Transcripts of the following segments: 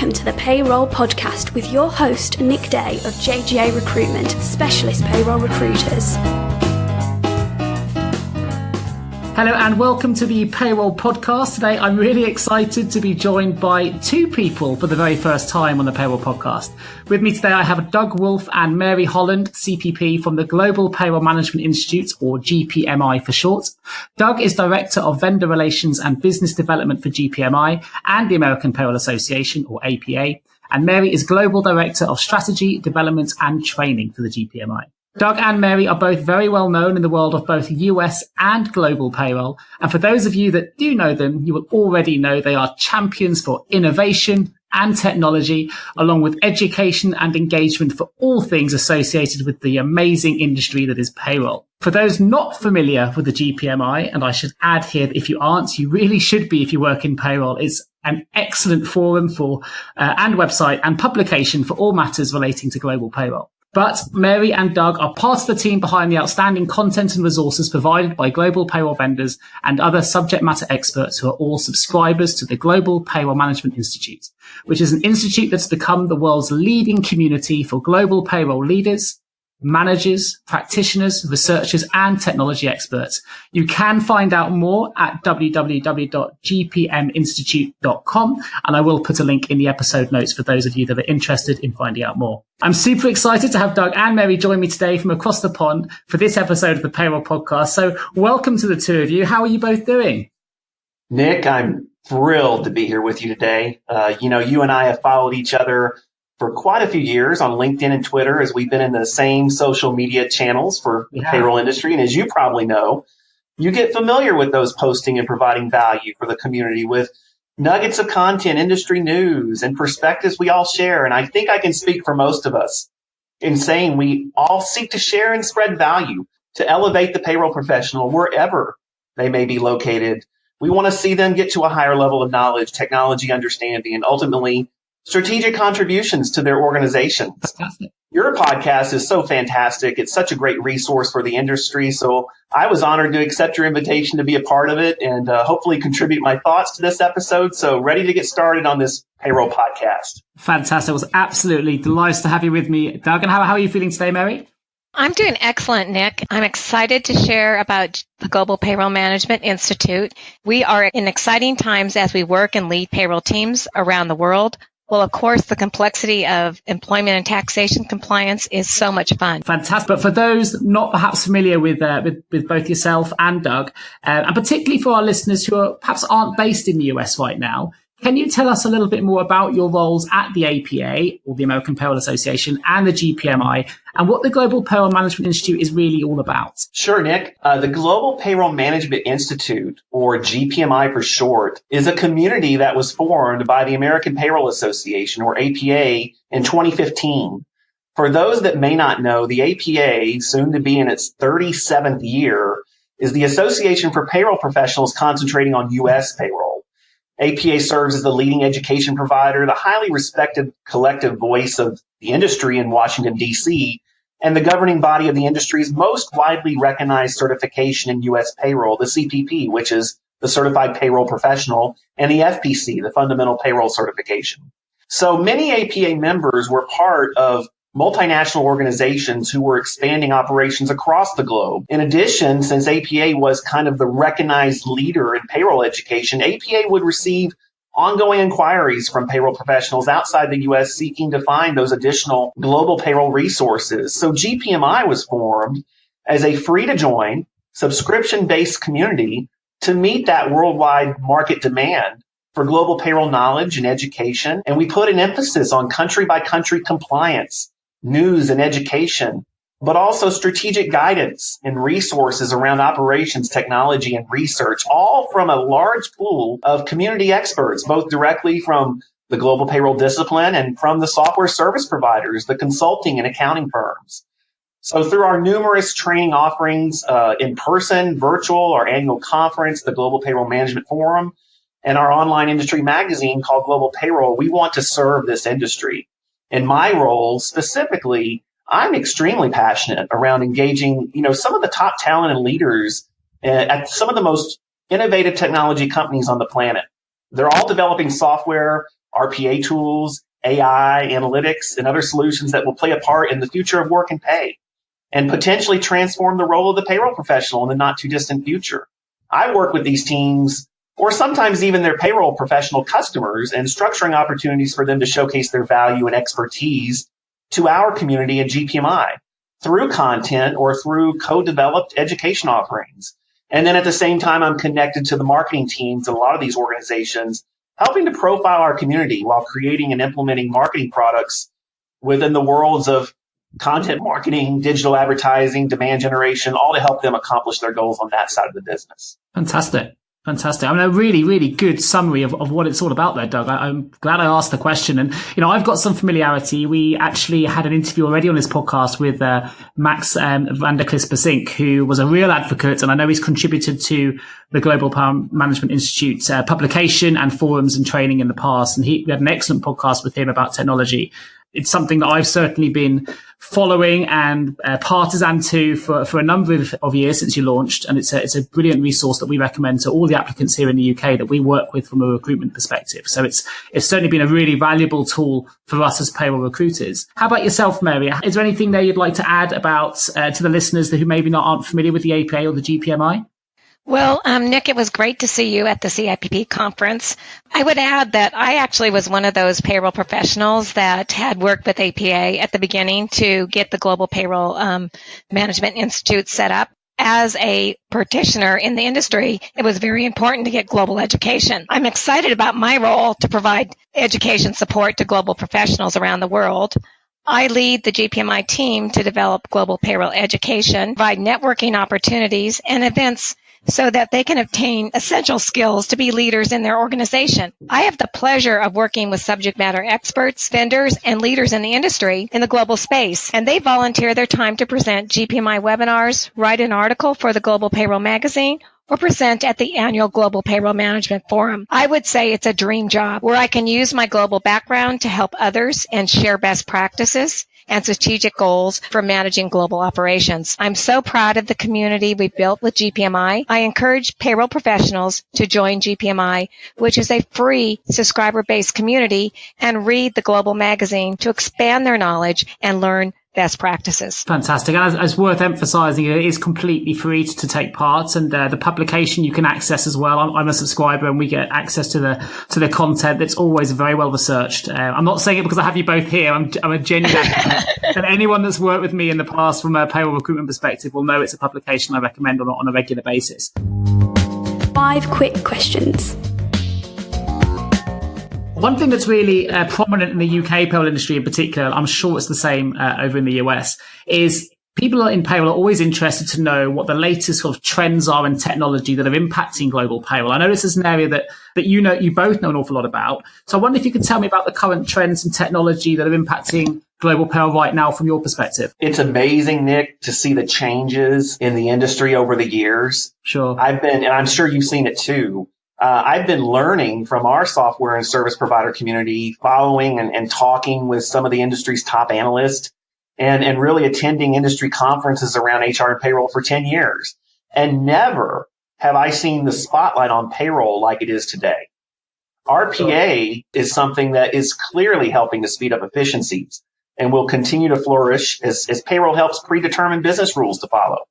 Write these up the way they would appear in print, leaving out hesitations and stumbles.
welcome to the Payroll Podcast with your host, Nick Day of JGA Recruitment, specialist payroll recruiters. Hello and welcome to the Payroll Podcast. Today I'm really excited to be joined by two people for the very first time on the Payroll Podcast. With me today I have Doug Wolf and Mary Holland, CPP from the Global Payroll Management Institute, or GPMI for short. Doug is Director of Vendor Relations and Business Development for GPMI and the American Payroll Association, or APA. And Mary is Global Director of Strategy, Development and Training for the GPMI. Doug and Mary are both very well known in the world of both US and global payroll. And for those of you that do know them, you will already know they are champions for innovation and technology, along with education and engagement for all things associated with the amazing industry that is payroll. For those not familiar with the GPMI, and I should add here that if you aren't, you really should be if you work in payroll, it's an excellent forum for and website and publication for all matters relating to global payroll. But Mary and Doug are part of the team behind the outstanding content and resources provided by global payroll vendors and other subject matter experts who are all subscribers to the Global Payroll Management Institute, which is an institute that's become the world's leading community for global payroll leaders, managers, practitioners, researchers, and technology experts. You can find out more at www.gpminstitute.com, and I will put a link in the episode notes for those of you that are interested in finding out more. I'm super excited to have Doug and Mary join me today from across the pond for this episode of the Payroll Podcast. So welcome to the two of you. How are you both doing? Nick, I'm thrilled to be here with you today. You and I have followed each other for quite a few years on LinkedIn and Twitter, as we've been in the same social media channels for the payroll industry. And as you probably know, you get familiar with those posting and providing value for the community with nuggets of content, industry news, and perspectives we all share. And I think I can speak for most of us in saying we all seek to share and spread value to elevate the payroll professional wherever they may be located. We want to see them get to a higher level of knowledge, technology understanding, and ultimately strategic contributions to their organizations. Fantastic. Your podcast is so fantastic. It's such a great resource for the industry. So I was honored to accept your invitation to be a part of it and hopefully contribute my thoughts to this episode. So ready to get started on this Payroll Podcast. Fantastic. It was absolutely delighted to have you with me, Doug. And how are you feeling today, Mary? I'm doing excellent, Nick. I'm excited to share about the Global Payroll Management Institute. We are in exciting times as we work and lead payroll teams around the world. Well, of course, the complexity of employment and taxation compliance is so much fun. Fantastic. But for those not perhaps familiar with both yourself and Doug, and particularly for our listeners who perhaps aren't based in the US right now, can you tell us a little bit more about your roles at the APA, or the American Payroll Association, and the GPMI, and what the Global Payroll Management Institute is really all about? Sure, Nick. The Global Payroll Management Institute, or GPMI for short, is a community that was formed by the American Payroll Association, or APA, in 2015. For those that may not know, the APA, soon to be in its 37th year, is the Association for Payroll Professionals concentrating on U.S. payroll. APA serves as the leading education provider, the highly respected collective voice of the industry in Washington, D.C., and the governing body of the industry's most widely recognized certification in U.S. payroll, the CPP, which is the Certified Payroll Professional, and the FPC, the Fundamental Payroll Certification. So many APA members were part of multinational organizations who were expanding operations across the globe. In addition, since APA was kind of the recognized leader in payroll education, APA would receive ongoing inquiries from payroll professionals outside the U.S. seeking to find those additional global payroll resources. So GPMI was formed as a free-to-join, subscription-based community to meet that worldwide market demand for global payroll knowledge and education. And we put an emphasis on country-by-country compliance, news and education, but also strategic guidance and resources around operations, technology, and research, all from a large pool of community experts, both directly from the global payroll discipline and from the software service providers, the consulting and accounting firms. So through our numerous training offerings, in person, virtual, our annual conference, the Global Payroll Management Forum, and our online industry magazine called Global Payroll, we want to serve this industry. In my role specifically, I'm extremely passionate around engaging, some of the top talent and leaders at some of the most innovative technology companies on the planet. They're all developing software, RPA tools, AI, analytics, and other solutions that will play a part in the future of work and pay and potentially transform the role of the payroll professional in the not too distant future. I work with these teams or sometimes even their payroll professional customers and structuring opportunities for them to showcase their value and expertise to our community at GPMI through content or through co-developed education offerings. And then at the same time, I'm connected to the marketing teams of a lot of these organizations, helping to profile our community while creating and implementing marketing products within the worlds of content marketing, digital advertising, demand generation, all to help them accomplish their goals on that side of the business. Fantastic. Fantastic. I mean, a really, really good summary of what it's all about there, Doug. I'm glad I asked the question. And, I've got some familiarity. We actually had an interview already on this podcast with Max van der Klisper-Sink, who was a real advocate. And I know he's contributed to the Global Payroll Management Institute publication and forums and training in the past. And we had an excellent podcast with him about technology. It's something that I've certainly been following and partisan to for a number of years since you launched. And it's a brilliant resource that we recommend to all the applicants here in the UK that we work with from a recruitment perspective. So it's certainly been a really valuable tool for us as payroll recruiters. How about yourself, Mary? Is there anything there you'd like to add about to the listeners who maybe aren't familiar with the APA or the GPMI? Well, Nick, it was great to see you at the CIPP conference. I would add that I actually was one of those payroll professionals that had worked with APA at the beginning to get the Global Payroll Management Institute set up. As a practitioner in the industry, it was very important to get global education. I'm excited about my role to provide education support to global professionals around the world. I lead the GPMI team to develop global payroll education, provide networking opportunities and events so that they can obtain essential skills to be leaders in their organization. I have the pleasure of working with subject matter experts, vendors, and leaders in the industry in the global space, and they volunteer their time to present GPMI webinars, write an article for the Global Payroll magazine, or present at the annual Global Payroll Management Forum. I would say it's a dream job where I can use my global background to help others and share best practices and strategic goals for managing global operations. I'm so proud of the community we've built with GPMI. I encourage payroll professionals to join GPMI, which is a free subscriber-based community, and read the Global magazine to expand their knowledge and learn best practices. Fantastic. And as worth emphasizing, it is completely free to take part, and the publication you can access as well. I'm a subscriber and we get access to the content that's always very well researched. I'm not saying it because I have you both here. I'm a genuine advocate. And anyone that's worked with me in the past from a payroll recruitment perspective will know it's a publication I recommend on a regular basis. 5 quick questions. One thing that's really prominent in the UK payroll industry in particular, I'm sure it's the same over in the US, is people in payroll are always interested to know what the latest sort of trends are in technology that are impacting global payroll. I know this is an area that you both know an awful lot about. So I wonder if you could tell me about the current trends in technology that are impacting global payroll right now from your perspective. It's amazing, Nick, to see the changes in the industry over the years. Sure. and I'm sure you've seen it too. I've been learning from our software and service provider community, following and talking with some of the industry's top analysts and really attending industry conferences around HR and payroll for 10 years. And never have I seen the spotlight on payroll like it is today. RPA is something that is clearly helping to speed up efficiencies and will continue to flourish as payroll helps predetermine business rules to follow.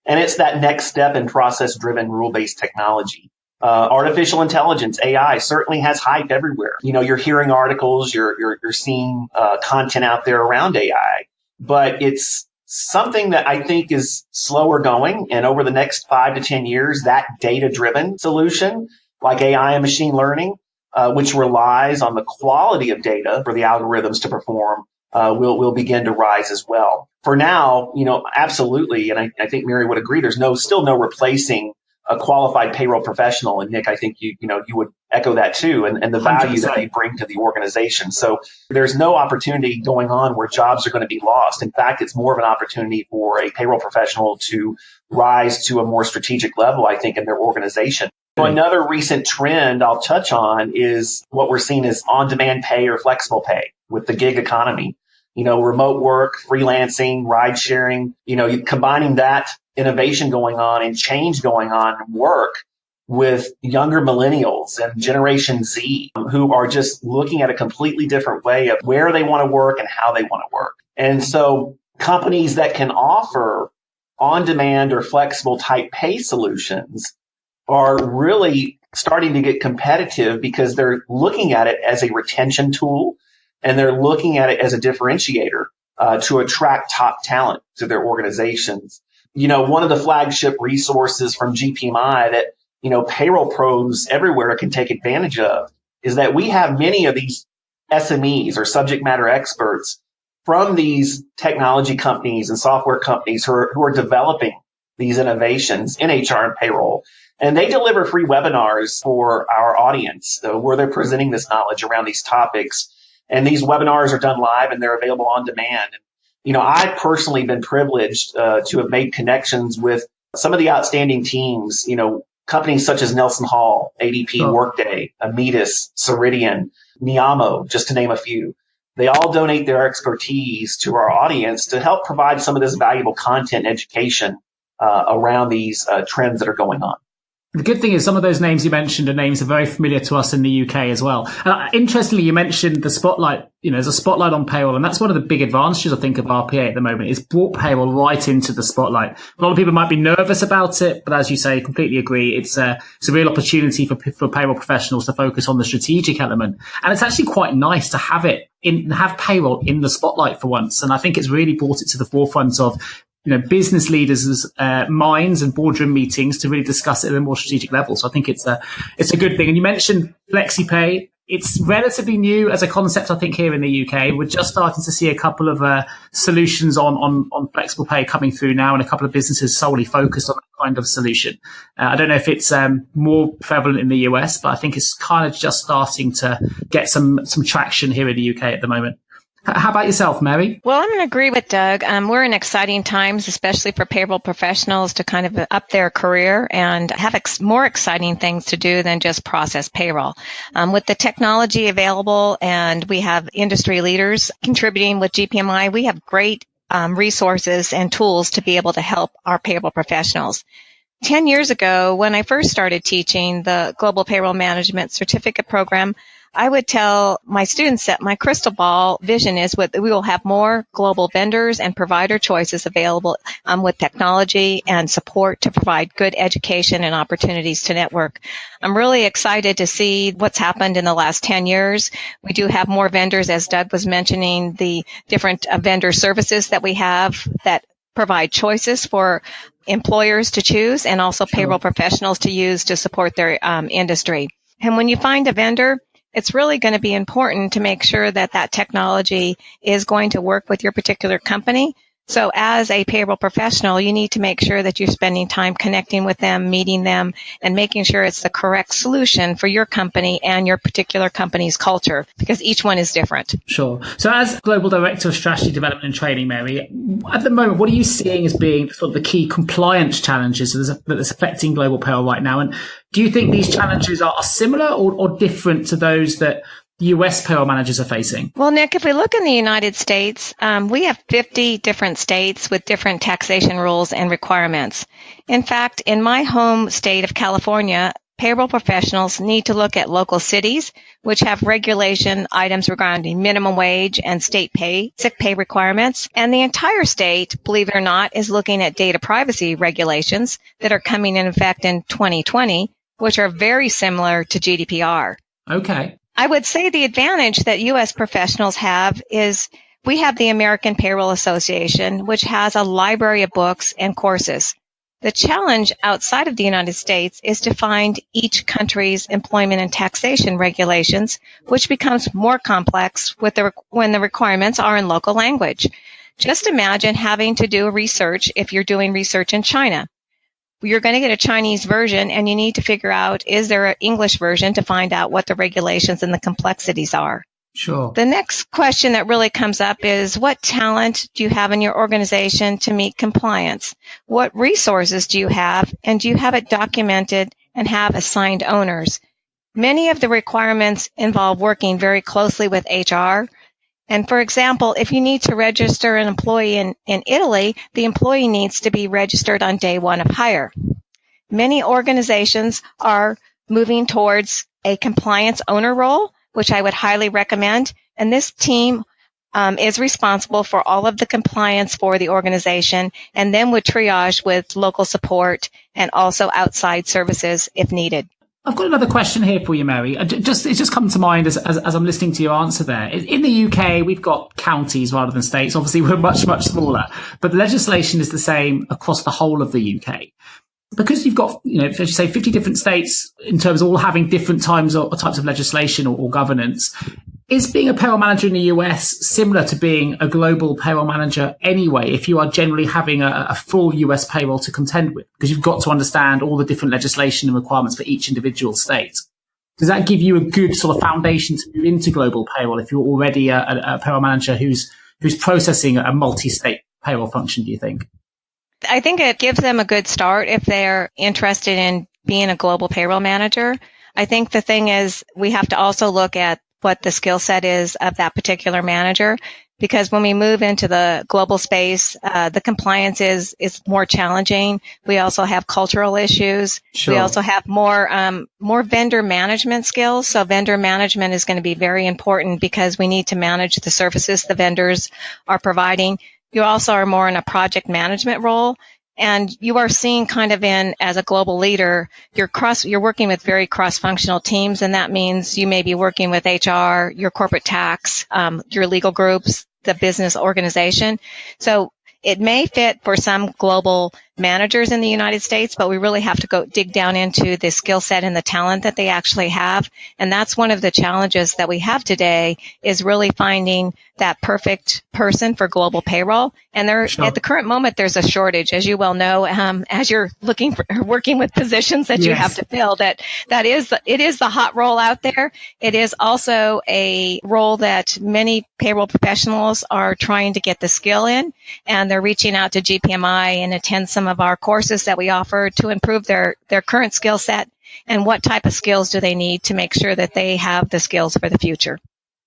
And it's that next step in process-driven, rule-based technology. Artificial intelligence, AI, certainly has hype everywhere. You're hearing articles, you're seeing content out there around AI, but it's something that I think is slower going. And over the next 5 to 10 years, that data-driven solution, like AI and machine learning, which relies on the quality of data for the algorithms to perform, will begin to rise as well. For now, absolutely, and I think Mary would agree, there's still no replacing a qualified payroll professional. And Nick, I think you would echo that too, and the value 100%. That they bring to the organization. So there's no opportunity going on where jobs are going to be lost. In fact, it's more of an opportunity for a payroll professional to rise to a more strategic level, I think, in their organization. So another recent trend I'll touch on is what we're seeing as on-demand pay or flexible pay with the gig economy. Remote work, freelancing, ride sharing, combining that innovation going on and change going on in work with younger millennials and Generation Z who are just looking at a completely different way of where they want to work and how they want to work. And so companies that can offer on-demand or flexible type pay solutions are really starting to get competitive because they're looking at it as a retention tool and they're looking at it as a differentiator to attract top talent to their organizations. One of the flagship resources from GPMI that payroll pros everywhere can take advantage of is that we have many of these SMEs or subject matter experts from these technology companies and software companies who are developing these innovations in HR and payroll. And they deliver free webinars for our audience where they're presenting this knowledge around these topics. And these webinars are done live and they're available on demand. I've personally been privileged to have made connections with some of the outstanding teams, companies such as Nelson Hall, ADP, Workday, Amitis, Ceridian, Niamo, just to name a few. They all donate their expertise to our audience to help provide some of this valuable content and education around these trends that are going on. The good thing is some of those names you mentioned are names that are very familiar to us in the UK as well. Interestingly, you mentioned the spotlight. There's a spotlight on payroll, and that's one of the big advantages, I think, of RPA at the moment. It's brought payroll right into the spotlight. A lot of people might be nervous about it, but as you say, completely agree. It's a real opportunity for payroll professionals to focus on the strategic element. And it's actually quite nice to have payroll in the spotlight for once. And I think it's really brought it to the forefront of business leaders' minds and boardroom meetings to really discuss it at a more strategic level. So I think it's a good thing. And you mentioned FlexiPay. It's relatively new as a concept, I think, here in the UK. We're just starting to see a couple of solutions on flexible pay coming through now, and a couple of businesses solely focused on that kind of solution. I don't know if it's more prevalent in the US, but I think it's kind of just starting to get some traction here in the UK at the moment. How about yourself, Mary? Well, I'm going to agree with Doug. We're in exciting times, especially for payroll professionals to kind of up their career and have more exciting things to do than just process payroll. With the technology available and we have industry leaders contributing with GPMI, we have great resources and tools to be able to help our payroll professionals. 10 years ago, when I first started teaching the Global Payroll Management Certificate Program, I would tell my students that my crystal ball vision is we will have more global vendors and provider choices available with technology and support to provide good education and opportunities to network. I'm really excited to see what's happened in the last 10 years. We do have more vendors, as Doug was mentioning, the different vendor services that we have that provide choices for employers to choose and also payroll professionals to use to support their industry. And when you find a vendor, it's really going to be important to make sure that that technology is going to work with your particular company. So as a payroll professional, you need to make sure that you're spending time connecting with them, meeting them, and making sure it's the correct solution for your company and your particular company's culture, because each one is different. Sure. So as Global Director of Strategy Development and Training, Mary, at the moment, what are you seeing as being sort of the key compliance challenges that's affecting global payroll right now? And do you think these challenges are similar or different to those that US payroll managers are facing? Well, Nick, if we look in the United States, we have 50 different states with different taxation rules and requirements. In fact, in my home state of California, payroll professionals need to look at local cities, which have regulation items regarding minimum wage and state pay, sick pay requirements. And the entire state, believe it or not, is looking at data privacy regulations that are coming in effect in 2020, which are very similar to GDPR. Okay. I would say the advantage that U.S. professionals have is we have the American Payroll Association, which has a library of books and courses. The challenge outside of the United States is to find each country's employment and taxation regulations, which becomes more complex when the requirements are in local language. Just imagine having to do research if you're doing research in China. You're going to get a Chinese version, and you need to figure out, is there an English version to find out what the regulations and the complexities are? Sure. The next question that really comes up is, what talent do you have in your organization to meet compliance? What resources do you have, and do you have it documented and have assigned owners? Many of the requirements involve working very closely with HR. And for example, if you need to register an employee in Italy, the employee needs to be registered on day one of hire. Many organizations are moving towards a compliance owner role, which I would highly recommend. And this team is responsible for all of the compliance for the organization and then would triage with local support and also outside services if needed. I've got another question here for you, Mary. It's just come to mind as I'm listening to your answer there. In the UK, we've got counties rather than states. Obviously, we're much, much smaller, but the legislation is the same across the whole of the UK. Because you've got, as you say, 50 different states in terms of all having different types of legislation or governance, is being a payroll manager in the US similar to being a global payroll manager anyway, if you are generally having a full US payroll to contend with? Because you've got to understand all the different legislation and requirements for each individual state. Does that give you a good sort of foundation to move into global payroll if you're already a payroll manager who's processing a multi-state payroll function, do you think? I think it gives them a good start if they're interested in being a global payroll manager. I think the thing is we have to also look at what the skill set is of that particular manager, because when we move into the global space, the compliance is more challenging. We also have cultural issues. Sure. We also have more vendor management skills. So vendor management is going to be very important because we need to manage the services the vendors are providing. You also are more in a project management role, and you are seen kind of as a global leader, you're working with very cross-functional teams, and that means you may be working with HR, your corporate tax, your legal groups, the business organization. So it may fit for some global managers in the United States, but we really have to go dig down into the skill set and the talent that they actually have. And that's one of the challenges that we have today, is really finding that perfect person for global payroll. And at the current moment, there's a shortage, as you well know, as you're working with positions that you have to fill, it is the hot role out there. It is also a role that many payroll professionals are trying to get the skill in, and they're reaching out to GPMI and attend some of our courses that we offer to improve their current skill set and what type of skills do they need to make sure that they have the skills for the future.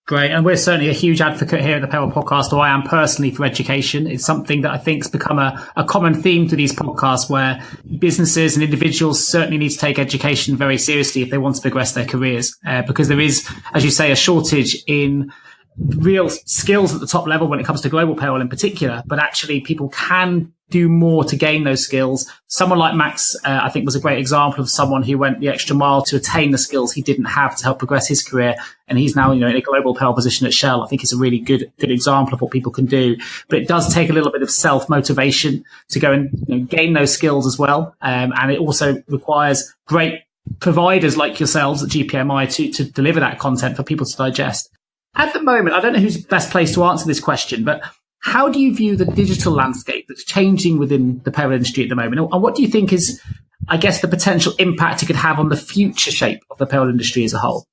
Great. And we're certainly a huge advocate here at the Payroll Podcast, or I am personally, for education. It's something that I think has become a common theme to these podcasts, where businesses and individuals certainly need to take education very seriously if they want to progress their careers, because there is, as you say, a shortage in real skills at the top level when it comes to global payroll in particular, but actually people can do more to gain those skills. Someone like Max, I think, was a great example of someone who went the extra mile to attain the skills he didn't have to help progress his career. And he's now, in a global payroll position at Shell. I think it's a really good example of what people can do. But it does take a little bit of self-motivation to go and gain those skills as well. And it also requires great providers like yourselves at GPMI to deliver that content for people to digest. At the moment, I don't know who's best placed to answer this question, but how do you view the digital landscape that's changing within the payroll industry at the moment? And what do you think is, I guess, the potential impact it could have on the future shape of the payroll industry as a whole?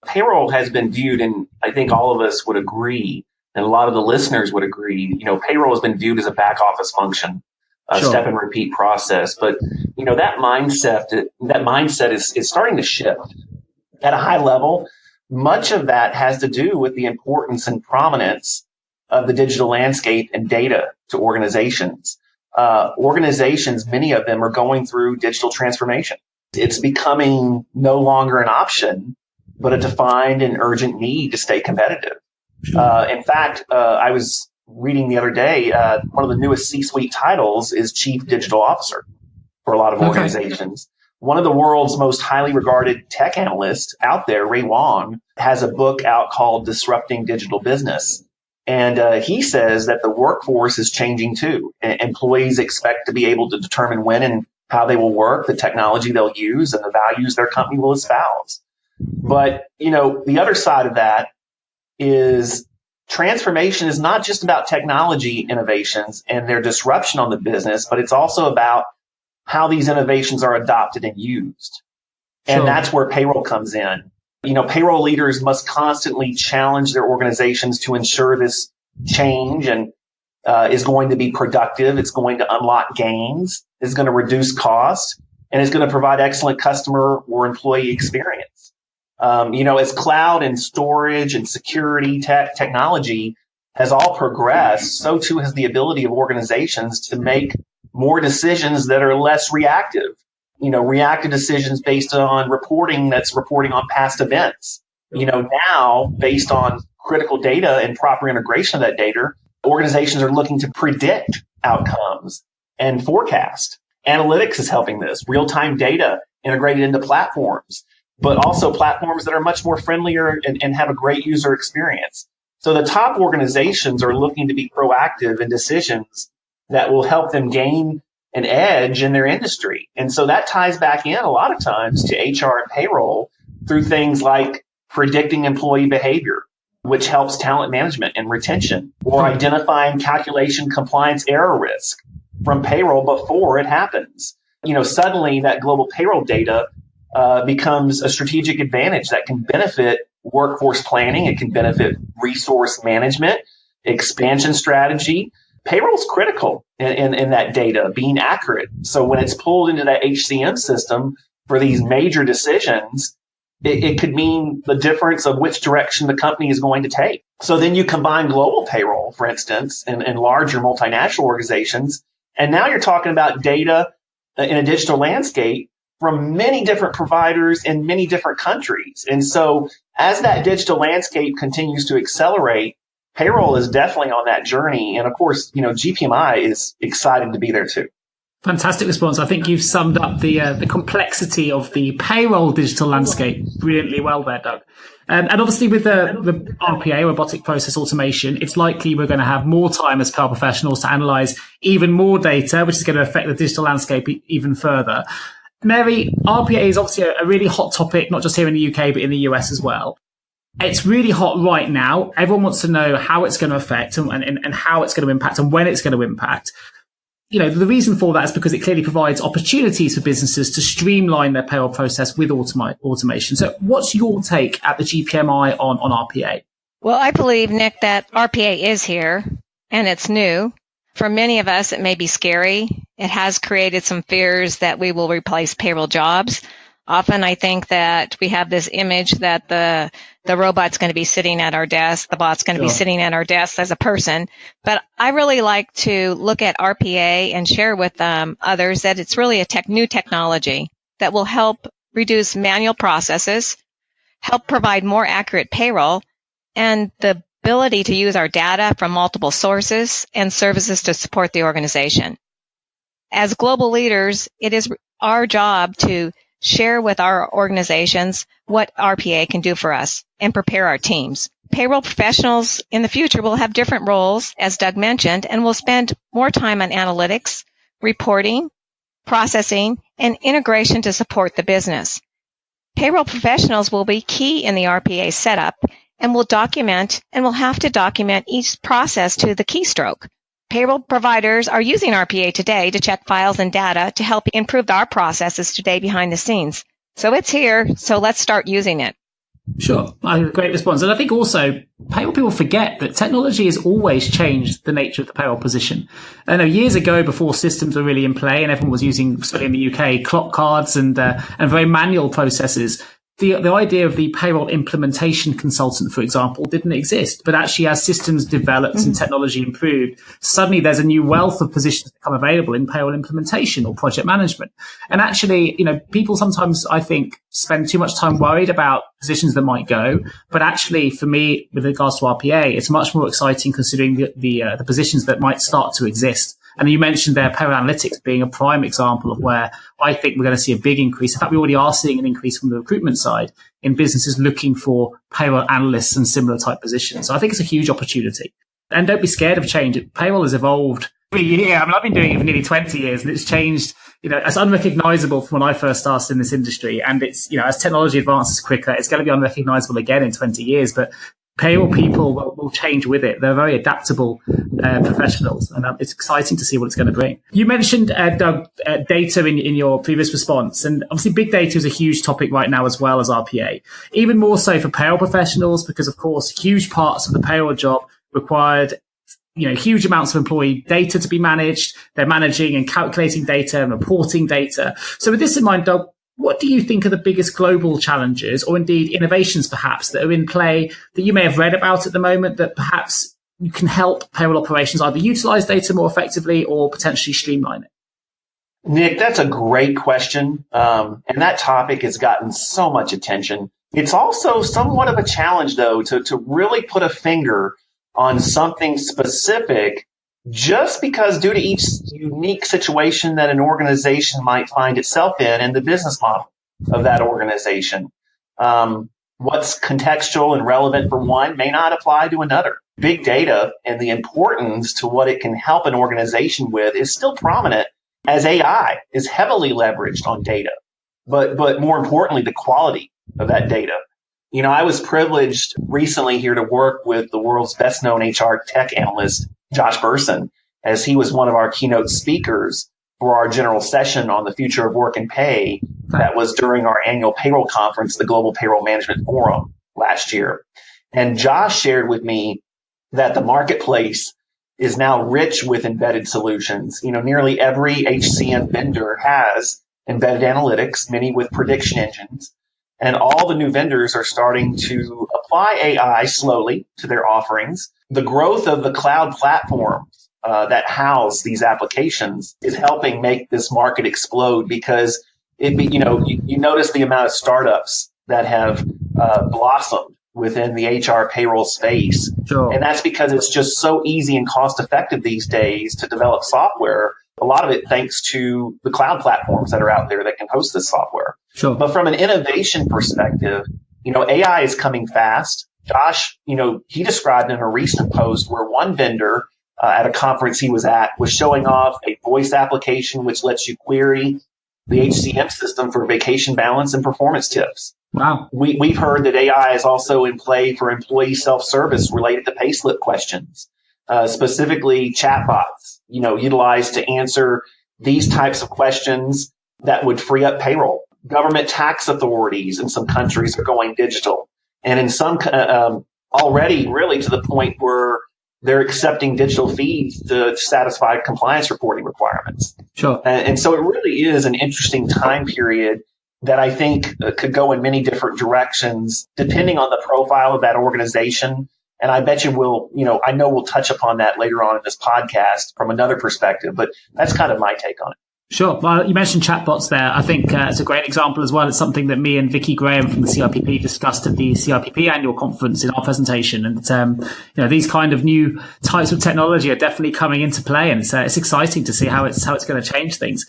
Payroll has been viewed, and I think all of us would agree, and a lot of the listeners would agree, payroll has been viewed as a back office function, a step and repeat process. But, that mindset is starting to shift at a high level. Much of that has to do with the importance and prominence of the digital landscape and data to organizations. Organizations, many of them, are going through digital transformation. It's becoming no longer an option, but a defined and urgent need to stay competitive. In fact, I was reading the other day, one of the newest C-suite titles is Chief Digital Officer for a lot of organizations. One of the world's most highly regarded tech analysts out there, Ray Wang, has a book out called Disrupting Digital Business. And he says that the workforce is changing too. Employees expect to be able to determine when and how they will work, the technology they'll use, and the values their company will espouse. But, the other side of that is transformation is not just about technology innovations and their disruption on the business, but it's also about how these innovations are adopted and used. And that's where payroll comes in. Payroll leaders must constantly challenge their organizations to ensure this change and is going to be productive. It's going to unlock gains. It's going to reduce costs, and it's going to provide excellent customer or employee experience. As cloud and storage and security technology has all progressed, so too has the ability of organizations to make more decisions that are less reactive. reactive decisions based on reporting that's reporting on past events. Now based on critical data and proper integration of that data, organizations are looking to predict outcomes and forecast. Analytics is helping this. Real-time data integrated into platforms, but also platforms that are much more friendlier and have a great user experience. So the top organizations are looking to be proactive in decisions that will help them gain an edge in their industry. And so that ties back in a lot of times to HR and payroll through things like predicting employee behavior, which helps talent management and retention, or identifying calculation compliance error risk from payroll before it happens. Suddenly that global payroll data becomes a strategic advantage that can benefit workforce planning. It can benefit resource management, expansion strategy. Payroll's critical in that data being accurate. So when it's pulled into that HCM system for these major decisions, it could mean the difference of which direction the company is going to take. So then you combine global payroll, for instance, and larger multinational organizations, and now you're talking about data in a digital landscape from many different providers in many different countries. And so as that digital landscape continues to accelerate, payroll is definitely on that journey. And of course, GPMI is excited to be there too. Fantastic response. I think you've summed up the complexity of the payroll digital landscape brilliantly well there, Doug. And obviously with the RPA, robotic process automation, it's likely we're going to have more time as payroll professionals to analyze even more data, which is going to affect the digital landscape even further. Mary, RPA is obviously a really hot topic, not just here in the UK, but in the US as well. It's really hot right now. Everyone wants to know how it's going to affect and how it's going to impact and when it's going to impact. The reason for that is because it clearly provides opportunities for businesses to streamline their payroll process with automation. So what's your take at the GPMI on RPA? Well, I believe, Nick, that RPA is here and it's new. For many of us, it may be scary. It has created some fears that we will replace payroll jobs. Often I think that we have this image that the robot's going to be sitting at our desk, the bot's going to be sitting at our desk as a person. But I really like to look at RPA and share with others that it's really a new technology that will help reduce manual processes, help provide more accurate payroll, and the ability to use our data from multiple sources and services to support the organization. As global leaders, it is our job to share with our organizations what RPA can do for us and prepare our teams. Payroll professionals in the future will have different roles, as Doug mentioned, and will spend more time on analytics, reporting, processing, and integration to support the business. Payroll professionals will be key in the RPA setup and will have to document each process to the keystroke. Payroll providers are using RPA today to check files and data to help improve our processes today behind the scenes. So it's here, so let's start using it. Sure. Great response. And I think also payroll people forget that technology has always changed the nature of the payroll position. I know years ago, before systems were really in play and everyone was using, especially in the UK, clock cards and very manual processes, the idea of the payroll implementation consultant, for example, didn't exist. But actually, as systems developed and technology improved, suddenly there's a new wealth of positions that become available in payroll implementation or project management. And actually, people sometimes, I think, spend too much time worried about positions that might go. But actually, for me, with regards to RPA, it's much more exciting considering the positions that might start to exist. And you mentioned there payroll analytics being a prime example of where I think we're going to see a big increase. In fact, we already are seeing an increase from the recruitment side in businesses looking for payroll analysts and similar type positions. So I think it's a huge opportunity. And don't be scared of change. Payroll has evolved every year. I've been doing it for nearly 20 years and it's changed. It's unrecognizable from when I first started in this industry. And it's, as technology advances quicker, it's going to be unrecognizable again in 20 years. But payroll people will change with it. They're very adaptable professionals, and it's exciting to see what it's going to bring. You mentioned, Doug, data in your previous response, and obviously big data is a huge topic right now as well as RPA. Even more so for payroll professionals because, of course, huge parts of the payroll job required huge amounts of employee data to be managed. They're managing and calculating data and reporting data. So with this in mind, Doug, what do you think are the biggest global challenges or indeed innovations perhaps that are in play that you may have read about at the moment that perhaps you can help payroll operations either utilize data more effectively or potentially streamline it? Nick, that's a great question. And that topic has gotten so much attention. It's also somewhat of a challenge, though, to really put a finger on something specific, just because due to each unique situation that an organization might find itself in and the business model of that organization. What's contextual and relevant for one may not apply to another. Big data and the importance to what it can help an organization with is still prominent, as AI is heavily leveraged on data, but more importantly, the quality of that data. You know, I was privileged recently here to work with the world's best known HR tech analyst, Josh Bersin, as he was one of our keynote speakers for our general session on the future of work and pay that was during our annual payroll conference, the Global Payroll Management Forum last year. And Josh shared with me that the marketplace is now rich with embedded solutions. You know, nearly every HCM vendor has embedded analytics, many with prediction engines, and all the new vendors are starting to apply AI slowly to their offerings. The growth of the cloud platforms that house these applications is helping make this market explode, because you notice the amount of startups that have blossomed within the HR payroll space. Sure. And that's because it's just so easy and cost effective these days to develop software. A lot of it thanks to the cloud platforms that are out there that can host this software. Sure. But from an innovation perspective, AI is coming fast. Josh, he described in a recent post where one vendor at a conference he was at was showing off a voice application which lets you query the HCM system for vacation balance and performance tips. Wow. We've heard that AI is also in play for employee self-service related to payslip questions, specifically chatbots, utilized to answer these types of questions that would free up payroll. Government tax authorities in some countries are going digital, and in some already really to the point where they're accepting digital feeds to satisfy compliance reporting requirements. Sure. And so it really is an interesting time period that I think could go in many different directions depending on the profile of that organization. And I bet you I know we'll touch upon that later on in this podcast from another perspective, but that's kind of my take on it. Sure. Well, you mentioned chatbots there. I think it's a great example as well. It's something that me and Vicky Graham from the CIPP discussed at the CIPP annual conference in our presentation. And, these kind of new types of technology are definitely coming into play. And it's exciting to see how it's going to change things.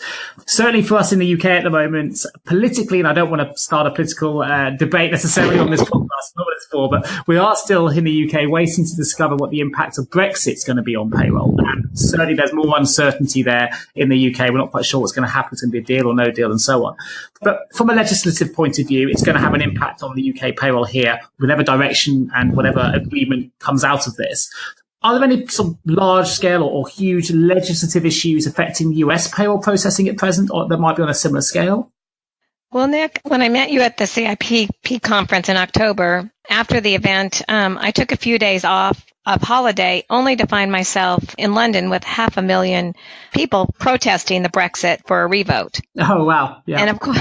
Certainly for us in the UK at the moment, politically, and I don't want to start a political debate necessarily on this podcast, not what it's for, but we are still in the UK waiting to discover what the impact of Brexit's going to be on payroll. And certainly there's more uncertainty there in the UK. We're not quite sure what's going to happen. It's going to be a deal or no deal and so on. But from a legislative point of view, it's going to have an impact on the UK payroll here, whatever direction and whatever agreement comes out of this. Are there any sort of large scale or huge legislative issues affecting US payroll processing at present, or that might be on a similar scale? Well, Nick, when I met you at the CIPP conference in October, after the event, I took a few days off of holiday only to find myself in London with 500,000 people protesting the Brexit for a revote. Oh, wow. Yeah. And of course,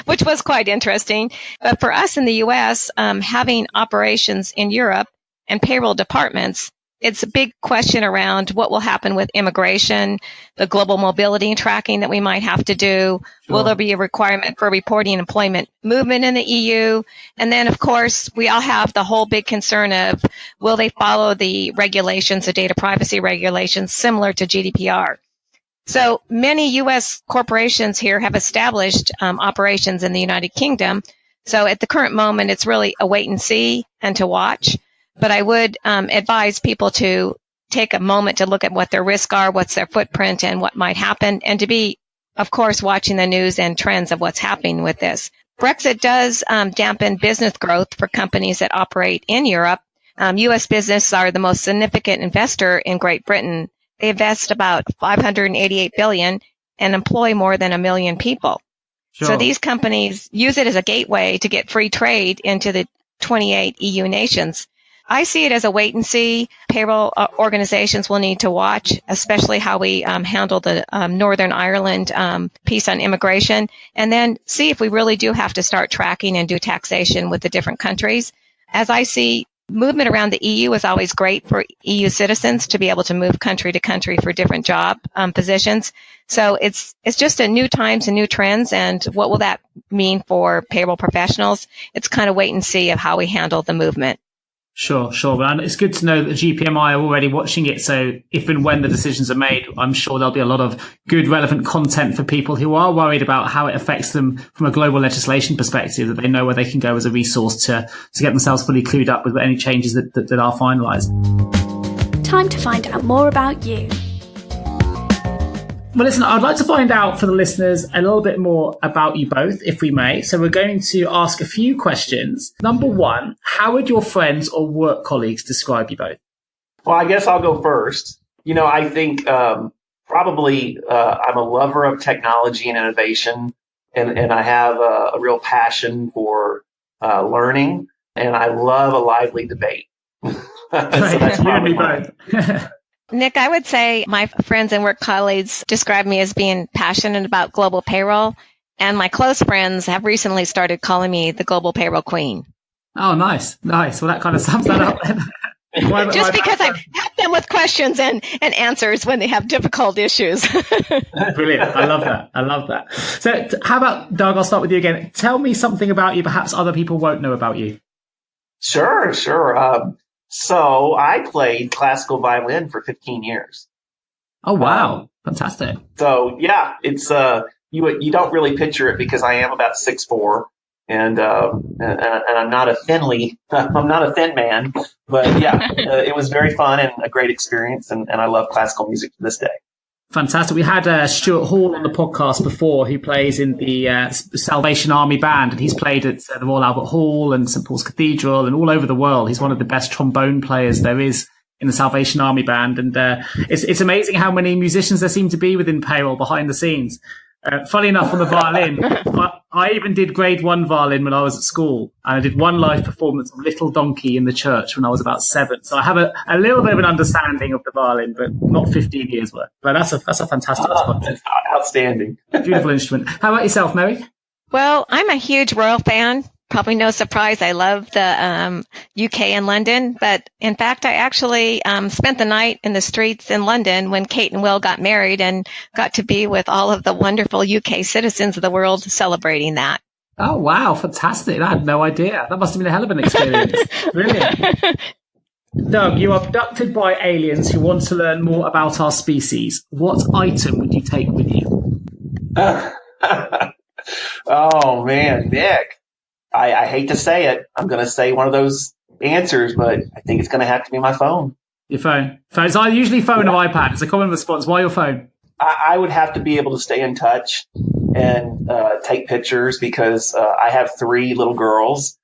which was quite interesting. But for us in the U.S., having operations in Europe and payroll departments, it's a big question around what will happen with immigration, the global mobility tracking that we might have to do. Sure. Will there be a requirement for reporting employment movement in the EU? And then, of course, we all have the whole big concern of will they follow the regulations, the data privacy regulations, similar to GDPR? So many U.S. corporations here have established operations in the United Kingdom. So at the current moment, it's really a wait and see and to watch. But I would advise people to take a moment to look at what their risks are, what's their footprint, and what might happen, and to be, of course, watching the news and trends of what's happening with this. Brexit does dampen business growth for companies that operate in Europe. U.S. businesses are the most significant investor in Great Britain. They invest about $588 billion and employ more than 1 million people. Sure. So these companies use it as a gateway to get free trade into the 28 EU nations. I see it as a wait and see. Payroll organizations will need to watch, especially how we handle the Northern Ireland piece on immigration, and then see if we really do have to start tracking and do taxation with the different countries. As I see movement around the EU is always great for EU citizens to be able to move country to country for different job positions. So it's just a new times and new trends. And what will that mean for payroll professionals? It's kind of wait and see of how we handle the movement. Sure. And it's good to know that the GPMI are already watching it. So if and when the decisions are made, I'm sure there'll be a lot of good, relevant content for people who are worried about how it affects them from a global legislation perspective, that they know where they can go as a resource to get themselves fully clued up with any changes that are finalised. Time to find out more about you. Well, listen, I'd like to find out for the listeners a little bit more about you both, if we may. So we're going to ask a few questions. Number one, how would your friends or work colleagues describe you both? Well, I guess I'll go first. I think probably I'm a lover of technology and innovation, and I have a real passion for learning, and I love a lively debate. So that's probably mine. Nick, I would say my friends and work colleagues describe me as being passionate about global payroll, and my close friends have recently started calling me the global payroll queen. Oh, nice. Well, that kind of sums that up then. Just because I've helped them with questions and answers when they have difficult issues. Brilliant. I love that. So how about, Doug, I'll start with you again. Tell me something about you perhaps other people won't know about you. Sure. So I played classical violin for 15 years. Oh, wow. Fantastic. So yeah, it's, you don't really picture it because I am about 6'4", and I'm not a thin man, but yeah, it was very fun and a great experience. And I love classical music to this day. Fantastic. We had Stuart Hall on the podcast before, who plays in the Salvation Army Band, and he's played at the Royal Albert Hall and St Paul's Cathedral and all over the world. He's one of the best trombone players there is in the Salvation Army Band, and it's amazing how many musicians there seem to be within payroll behind the scenes. Funny enough, on the violin, I even did grade 1 violin when I was at school, and I did one live performance of Little Donkey in the church when I was about 7. So I have a little bit of an understanding of the violin, but not 15 years worth. But that's a fantastic response. That's outstanding. Beautiful instrument. How about yourself, Mary? Well, I'm a huge royal fan. Probably no surprise. I love the UK and London. But in fact, I actually spent the night in the streets in London when Kate and Will got married and got to be with all of the wonderful UK citizens of the world celebrating that. Oh, wow. Fantastic. I had no idea. That must have been a hell of an experience. Brilliant. Doug, you are abducted by aliens who want to learn more about our species. What item would you take with you? Oh, man, Nick. I hate to say it. I'm going to say one of those answers, but I think it's going to have to be my phone. Your phone. So I usually phone or iPad. It's a common response. Why your phone? I would have to be able to stay in touch and take pictures because I have 3 little girls,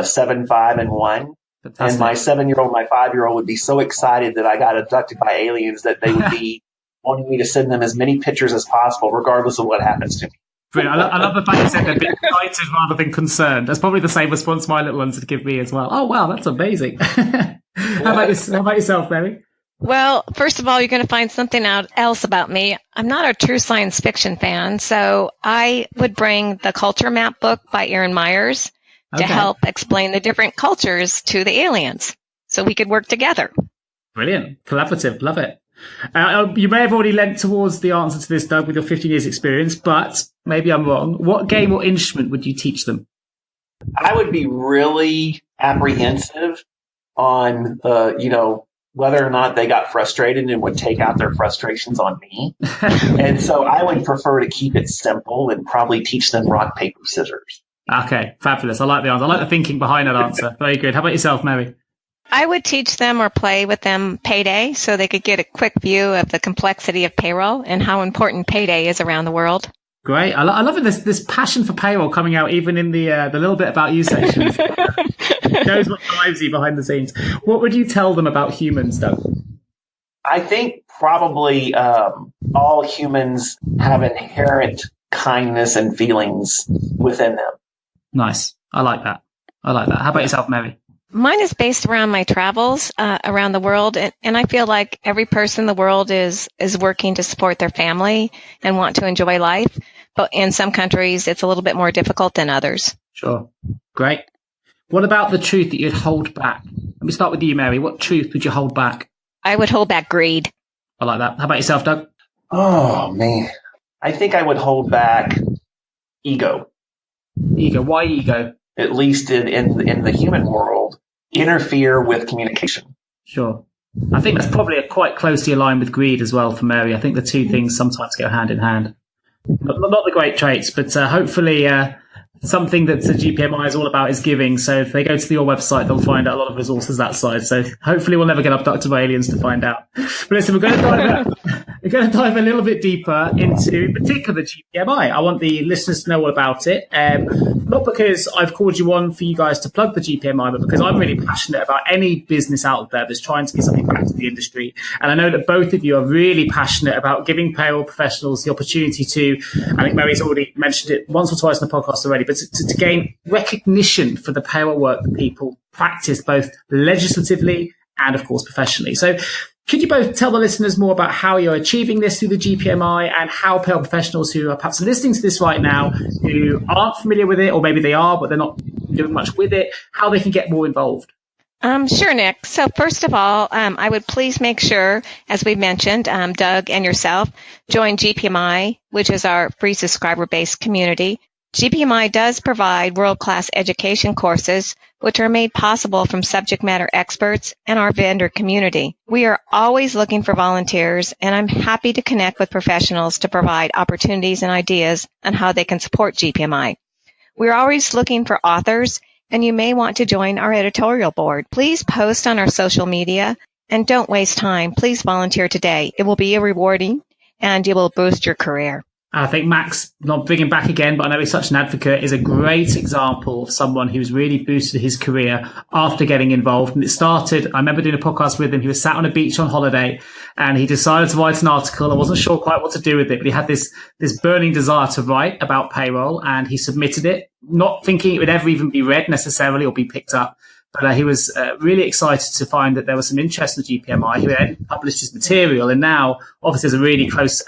7, 5, and 1. Fantastic. And my 7-year-old, my 5-year-old would be so excited that I got abducted by aliens that they would be wanting me to send them as many pictures as possible, regardless of what happens to me. Brilliant. I love the fact you said they're a bit excited rather than concerned. That's probably the same response my little ones would give me as well. Oh, wow, that's amazing. How about yourself, Mary? Well, first of all, you're going to find something else about me. I'm not a true science fiction fan, so I would bring the Culture Map book by Erin Myers to help explain the different cultures to the aliens so we could work together. Brilliant. Collaborative. Love it. You may have already lent towards the answer to this, Doug, with your 15 years experience, but maybe I'm wrong. What game or instrument would you teach them? I would be really apprehensive on, whether or not they got frustrated and would take out their frustrations on me. And so I would prefer to keep it simple and probably teach them rock, paper, scissors. Okay, fabulous. I like the answer. I like the thinking behind that answer. Very good. How about yourself, Mary? I would teach them or play with them payday so they could get a quick view of the complexity of payroll and how important payday is around the world. Great. I love it. This passion for payroll coming out even in the little bit about you section. Knows what drives you behind the scenes. What would you tell them about humans, Doug? I think probably all humans have inherent kindness and feelings within them. Nice. I like that. How about yourself, Mary? Mine is based around my travels around the world, and I feel like every person in the world is working to support their family and want to enjoy life. But in some countries, it's a little bit more difficult than others. Sure. Great. What about the truth that you'd hold back? Let me start with you, Mary. What truth would you hold back? I would hold back greed. I like that. How about yourself, Doug? Oh, man. I think I would hold back ego. Ego. Why ego? At least in the human world, interfere with communication. Sure. I think that's probably quite closely aligned with greed as well for Mary. I think the two things sometimes go hand in hand. Not the great traits, but hopefully something that the GPMI is all about is giving. So if they go to your website, they'll find out a lot of resources that side. So hopefully we'll never get abducted by aliens to find out. But listen, we're going to dive a little bit deeper into, in particular, the GPMI. I want the listeners to know all about it. Not because I've called you on for you guys to plug the GPMI, but because I'm really passionate about any business out there that's trying to get something back to the industry. And I know that both of you are really passionate about giving payroll professionals the opportunity to, I think Mary's already mentioned it once or twice in the podcast already, but to gain recognition for the payroll work that people practice both legislatively and, of course, professionally. So could you both tell the listeners more about how you're achieving this through the GPMI and how payroll professionals who are perhaps listening to this right now who aren't familiar with it, or maybe they are, but they're not doing much with it, how they can get more involved? Sure, Nick. So first of all, I would please make sure, as we mentioned, Doug and yourself, join GPMI, which is our free subscriber-based community. GPMI does provide world-class education courses, which are made possible from subject matter experts and our vendor community. We are always looking for volunteers, and I'm happy to connect with professionals to provide opportunities and ideas on how they can support GPMI. We're always looking for authors, and you may want to join our editorial board. Please post on our social media, and don't waste time. Please volunteer today. It will be rewarding, and it will boost your career. I think Max, not bringing back again, but I know he's such an advocate, is a great example of someone who's really boosted his career after getting involved. And it started, I remember doing a podcast with him. He was sat on a beach on holiday and he decided to write an article. I wasn't sure quite what to do with it, but he had this burning desire to write about payroll, and he submitted it, not thinking it would ever even be read necessarily or be picked up. But he was really excited to find that there was some interest in the GPMI. He then published his material, and now obviously there's a really close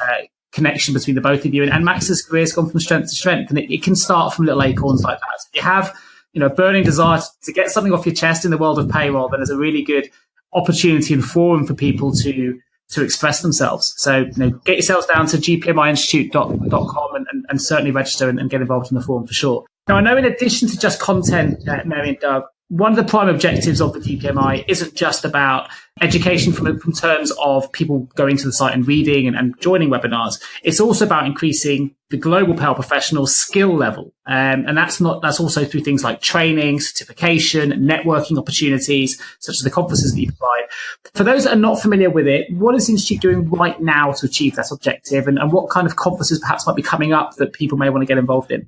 connection between the both of you, and Max's career has gone from strength to strength, and it can start from little acorns like that. So if you have, a burning desire to get something off your chest in the world of payroll, then there's a really good opportunity and forum for people to express themselves. So get yourselves down to gpminstitute.com and certainly register and get involved in the forum for sure. Now, I know in addition to just content, Mary and Doug, one of the prime objectives of the GPMI isn't just about education from terms of people going to the site and reading and joining webinars. It's also about increasing the global payroll professional skill level. And that's also through things like training, certification, networking opportunities, such as the conferences that you provide. For those that are not familiar with it, what is the Institute doing right now to achieve that objective? And what kind of conferences perhaps might be coming up that people may want to get involved in?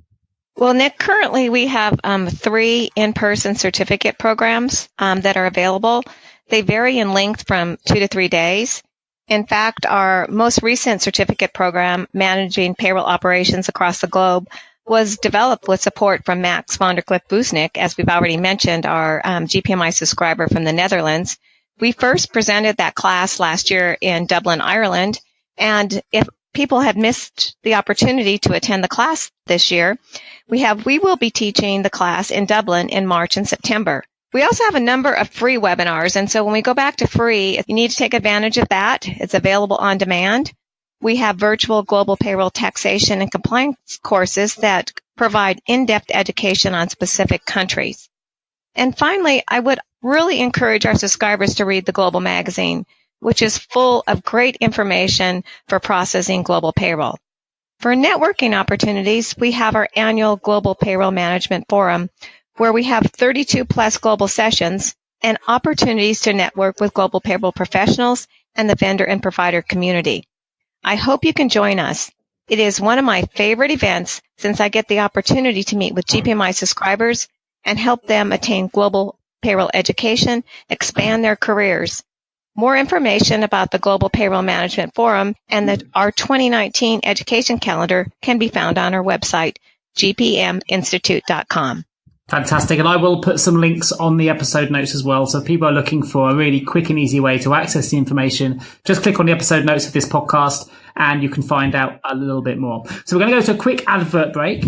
Well, Nick, currently we have 3 in-person certificate programs that are available. They vary in length from 2 to 3 days. In fact, our most recent certificate program, Managing Payroll Operations Across the Globe, was developed with support from Max van der Cliff-Boesnik, as we've already mentioned, our GPMI subscriber from the Netherlands. We first presented that class last year in Dublin, Ireland, and if people had missed the opportunity to attend the class this year, we will be teaching the class in Dublin in March and September. We also have a number of free webinars, and so when we go back to free, you need to take advantage of that. It's available on demand. We have virtual global payroll taxation and compliance courses that provide in-depth education on specific countries. And finally, I would really encourage our subscribers to read the Global magazine, which is full of great information for processing global payroll. For networking opportunities, we have our annual Global Payroll Management Forum, where we have 32 plus global sessions and opportunities to network with global payroll professionals and the vendor and provider community. I hope you can join us. It is one of my favorite events since I get the opportunity to meet with GPMI subscribers and help them attain global payroll education, expand their careers. More information about the Global Payroll Management Forum and our 2019 education calendar can be found on our website, gpminstitute.com. Fantastic. And I will put some links on the episode notes as well. So if people are looking for a really quick and easy way to access the information, just click on the episode notes of this podcast and you can find out a little bit more. So we're going to go to a quick advert break.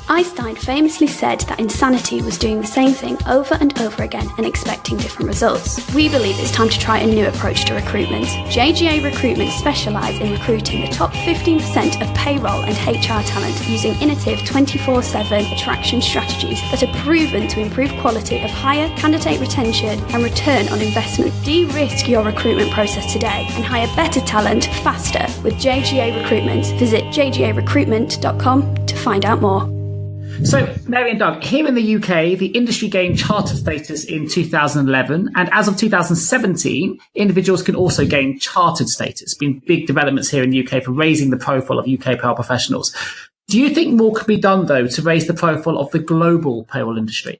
Einstein famously said that insanity was doing the same thing over and over again and expecting different results. We believe it's time to try a new approach to recruitment. JGA Recruitment specialise in recruiting the top 15% of payroll and HR talent using innovative 24/7 attraction strategies that are proven to improve quality of hire, candidate retention and return on investment. De-risk your recruitment process today and hire better talent faster with JGA Recruitment. Visit jgarecruitment.com to find out more. So, Mary and Doug, here in the UK, the industry gained chartered status in 2011, and as of 2017, individuals can also gain chartered status. Been big developments here in the UK for raising the profile of UK payroll professionals. Do you think more could be done, though, to raise the profile of the global payroll industry?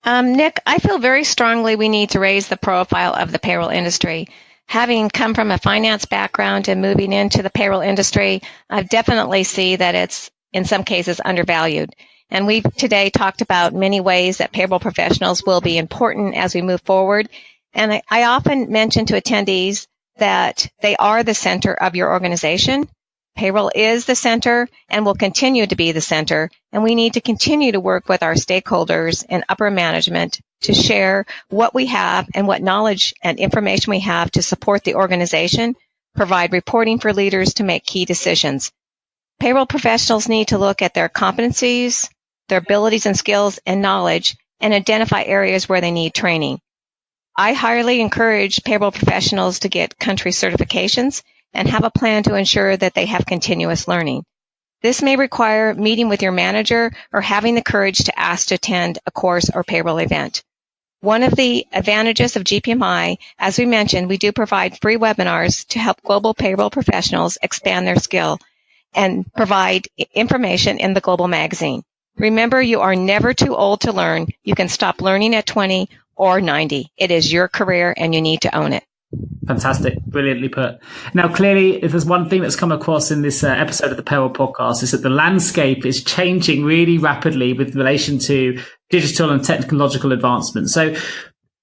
Nick, I feel very strongly we need to raise the profile of the payroll industry. Having come from a finance background and moving into the payroll industry, I definitely see that it's, in some cases, undervalued. And we've today talked about many ways that payroll professionals will be important as we move forward. And I often mention to attendees that they are the center of your organization. Payroll is the center and will continue to be the center. And we need to continue to work with our stakeholders and upper management to share what we have and what knowledge and information we have to support the organization, provide reporting for leaders to make key decisions. Payroll professionals need to look at their competencies, their abilities and skills and knowledge, and identify areas where they need training. I highly encourage payroll professionals to get country certifications and have a plan to ensure that they have continuous learning. This may require meeting with your manager or having the courage to ask to attend a course or payroll event. One of the advantages of GPMI, as we mentioned, we do provide free webinars to help global payroll professionals expand their skill and provide information in the Global magazine. Remember, you are never too old to learn. You can stop learning at 20 or 90. It is your career and you need to own it. Fantastic. Brilliantly put. Now, clearly, if there's one thing that's come across in this episode of the Payroll Podcast, is that the landscape is changing really rapidly with relation to digital and technological advancements. So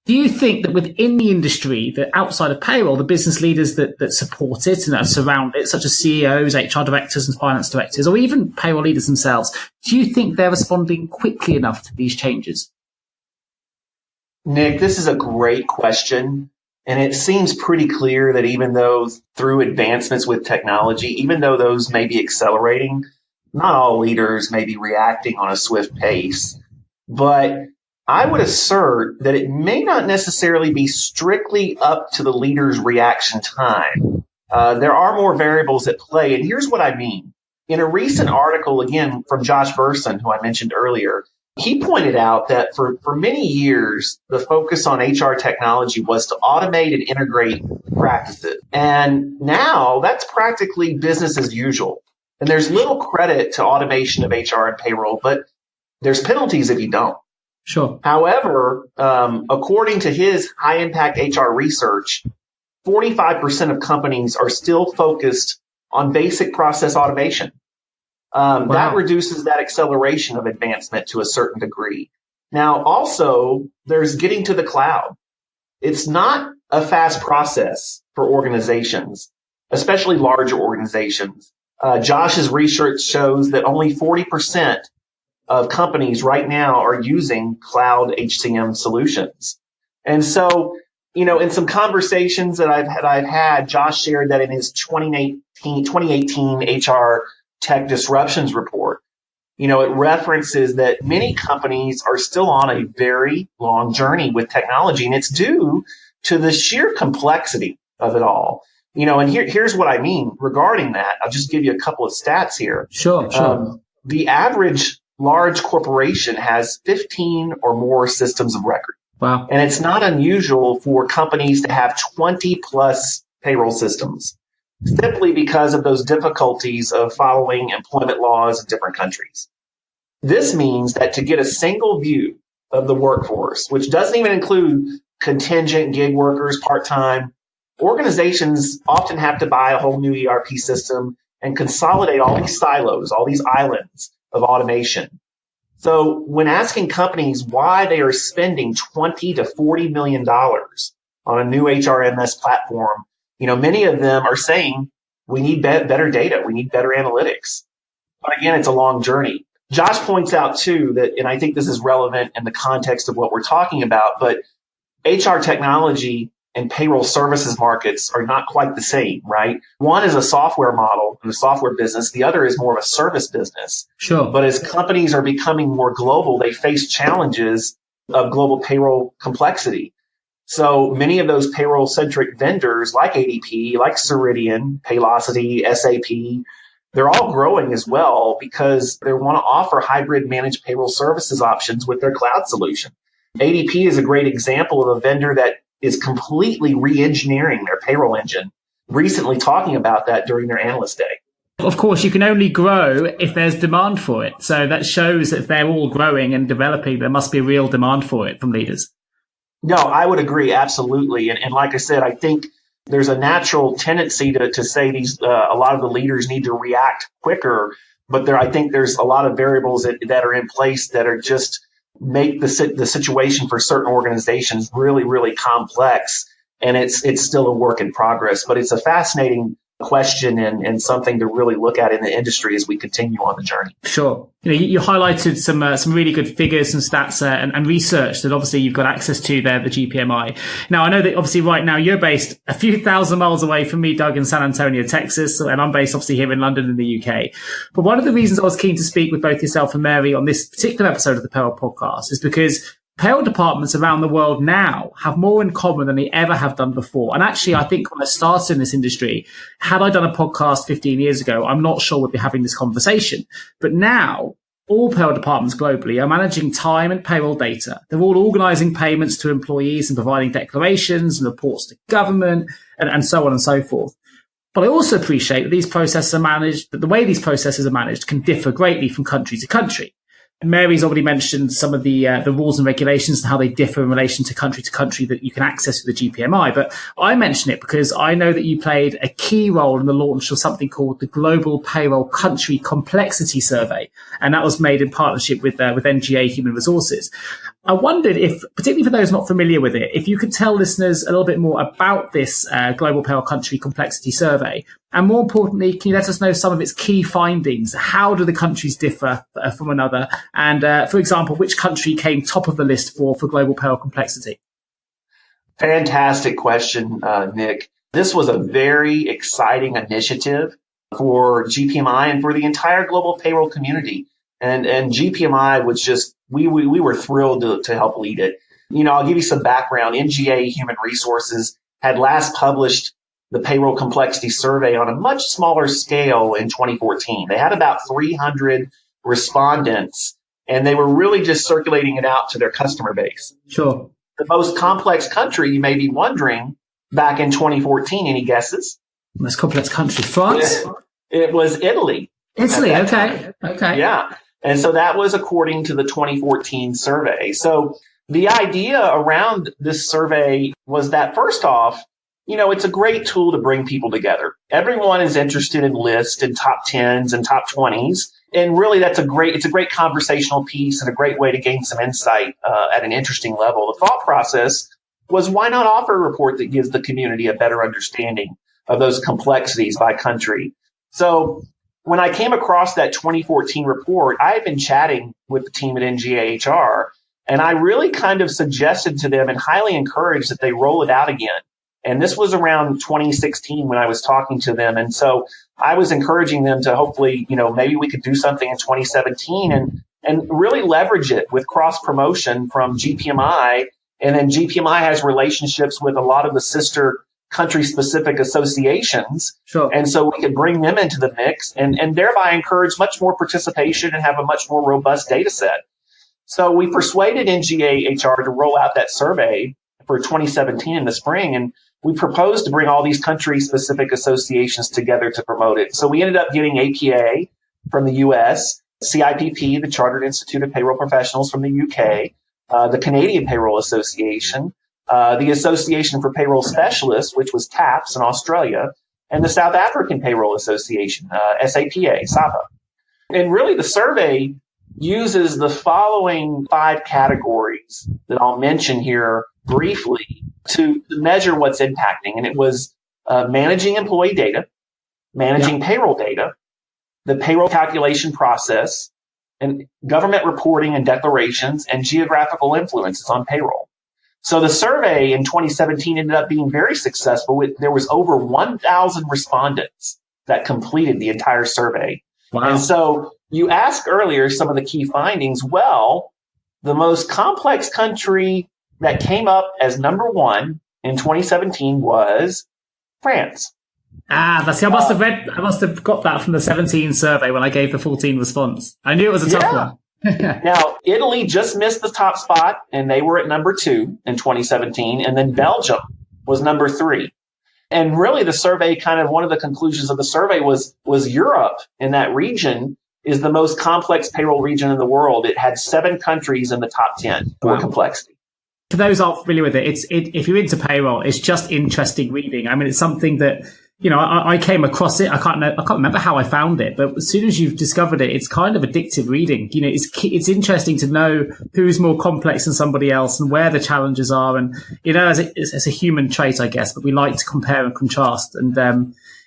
do you think that within the industry, that outside of payroll, the business leaders that support it and that surround it, such as CEOs, HR directors and finance directors, or even payroll leaders themselves, do you think they're responding quickly enough to these changes? Nick, this is a great question. And it seems pretty clear that even though through advancements with technology, even though those may be accelerating, not all leaders may be reacting on a swift pace. But I would assert that it may not necessarily be strictly up to the leader's reaction time. There are more variables at play. And here's what I mean. In a recent article, again, from Josh Burson, who I mentioned earlier, he pointed out that for many years, the focus on HR technology was to automate and integrate practices. And now that's practically business as usual. And there's little credit to automation of HR and payroll, but there's penalties if you don't. Sure. However, according to his high impact HR research, 45% of companies are still focused on basic process automation. Wow. That reduces that acceleration of advancement to a certain degree. Now, also, there's getting to the cloud. It's not a fast process for organizations, especially larger organizations. Josh's research shows that only 40% of companies right now are using cloud HCM solutions. And so, in some conversations that I've had, Josh shared that in his 2018 HR Tech Disruptions report, it references that many companies are still on a very long journey with technology, and it's due to the sheer complexity of it all. And here's what I mean regarding that. I'll just give you a couple of stats here. Sure. The average large corporation has 15 or more systems of record. Wow. And it's not unusual for companies to have 20 plus payroll systems, simply because of those difficulties of following employment laws in different countries. This means that to get a single view of the workforce, which doesn't even include contingent gig workers, part-time, organizations often have to buy a whole new ERP system and consolidate all these silos, all these islands of automation. So when asking companies why they are spending $20 to $40 million on a new HRMS platform, many of them are saying we need better data. We need better analytics. But again, it's a long journey. Josh points out too that, and I think this is relevant in the context of what we're talking about, but HR technology and payroll services markets are not quite the same, right? One is a software model and a software business. The other is more of a service business. Sure. But as companies are becoming more global, they face challenges of global payroll complexity. So many of those payroll-centric vendors like ADP, like Ceridian, Paylocity, SAP, they're all growing as well because they want to offer hybrid managed payroll services options with their cloud solution. ADP is a great example of a vendor that is completely re-engineering their payroll engine, recently talking about that during their analyst day. Of course, you can only grow if there's demand for it. So that shows that if they're all growing and developing, there must be a real demand for it from leaders. No, I would agree, absolutely. And like I said, I think there's a natural tendency to say a lot of the leaders need to react quicker, but I think there's a lot of variables that are in place that are just make the situation for certain organizations really, really complex. And it's still a work in progress, but it's a fascinating question and something to really look at in the industry as we continue on the journey. Sure. You highlighted some really good figures and stats and research that obviously you've got access to there, the GPMI. Now, I know that obviously right now you're based a few thousand miles away from me, Doug, in San Antonio, Texas, and I'm based obviously here in London in the UK. But one of the reasons I was keen to speak with both yourself and Mary on this particular episode of the Payroll Podcast is because payroll departments around the world now have more in common than they ever have done before. And actually, I think when I started in this industry, had I done a podcast 15 years ago, I'm not sure we'd be having this conversation. But now, all payroll departments globally are managing time and payroll data. They're all organizing payments to employees and providing declarations and reports to government and so on and so forth. But I also appreciate that these processes are managed, that the way these processes are managed can differ greatly from country to country. Mary's already mentioned some of the rules and regulations and how they differ in relation to country that you can access with the GPMI. But I mention it because I know that you played a key role in the launch of something called the Global Payroll Country Complexity Survey. And that was made in partnership with NGA Human Resources. I wondered if, particularly for those not familiar with it, if you could tell listeners a little bit more about this Global Payroll Country Complexity Survey. And more importantly, can you let us know some of its key findings? How do the countries differ from another? And, for example, which country came top of the list for global payroll complexity? Fantastic question, Nick. This was a very exciting initiative for GPMI and for the entire global payroll community. And GPMI was just, we were thrilled to help lead it. I'll give you some background. NGA Human Resources had last published the Payroll Complexity Survey on a much smaller scale in 2014. They had about 300 respondents, and they were really just circulating it out to their customer base. Sure. The most complex country, you may be wondering, back in 2014, any guesses? Most complex country, France? It was Italy. Italy, okay. Yeah. And so that was according to the 2014 survey. So the idea around this survey was that, first off, it's a great tool to bring people together. Everyone is interested in lists and top 10s and top 20s. And really, it's a great conversational piece and a great way to gain some insight at an interesting level. The thought process was, why not offer a report that gives the community a better understanding of those complexities by country? So when I came across that 2014 report, I had been chatting with the team at NGA HR, and I really kind of suggested to them and highly encouraged that they roll it out again. And this was around 2016 when I was talking to them. And so I was encouraging them to hopefully, maybe we could do something in 2017 and really leverage it with cross promotion from GPMI. And then GPMI has relationships with a lot of the sister country specific associations. Sure. And so we could bring them into the mix and thereby encourage much more participation and have a much more robust data set. So we persuaded NGA HR to roll out that survey for 2017 in the spring. And we proposed to bring all these country-specific associations together to promote it. So we ended up getting APA from the U.S., CIPP, the Chartered Institute of Payroll Professionals from the U.K., the Canadian Payroll Association, the Association for Payroll Specialists, which was TAPS in Australia, and the South African Payroll Association, SAPA. And really the survey uses the following 5 categories that I'll mention here briefly to measure what's impacting. And it was managing employee data, managing payroll data, the payroll calculation process, and government reporting and declarations, and geographical influences on payroll. So the survey in 2017 ended up being very successful. There was over 1,000 respondents that completed the entire survey. Wow. And so you asked earlier some of the key findings. Well, the most complex country that came up as number one in 2017 was France. I must have got that from the 17 survey when I gave the 14 response. I knew it was a tough one. Now, Italy just missed the top spot, and they were at number 2 in 2017. And then Belgium was number 3. And really the survey, kind of one of the conclusions of the survey was Europe in that region is the most complex payroll region in the world. It had 7 countries in the top 10 for complexity. For those who aren't familiar with it, if you're into payroll, it's just interesting reading. I mean, it's something that, I came across it. I can't remember how I found it, but as soon as you've discovered it, it's kind of addictive reading. It's interesting to know who's more complex than somebody else and where the challenges are. And, as a human trait, I guess, but we like to compare and contrast. And,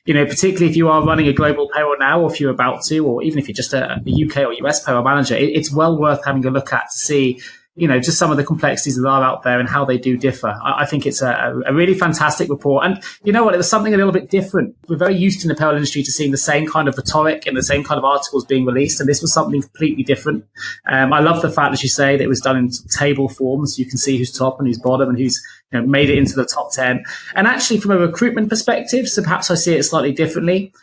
particularly if you are running a global payroll now, or if you're about to, or even if you're just a UK or US payroll manager, it's well worth having a look at to see, just some of the complexities that are out there and how they do differ. I think it's a really fantastic report. And you know what? It was something a little bit different. We're very used in the payroll industry to seeing the same kind of rhetoric and the same kind of articles being released. And this was something completely different. I love the fact, as you say, that it was done in table form, so you can see who's top and who's bottom and who's made it into the top 10. And actually, from a recruitment perspective, so perhaps I see it slightly differently.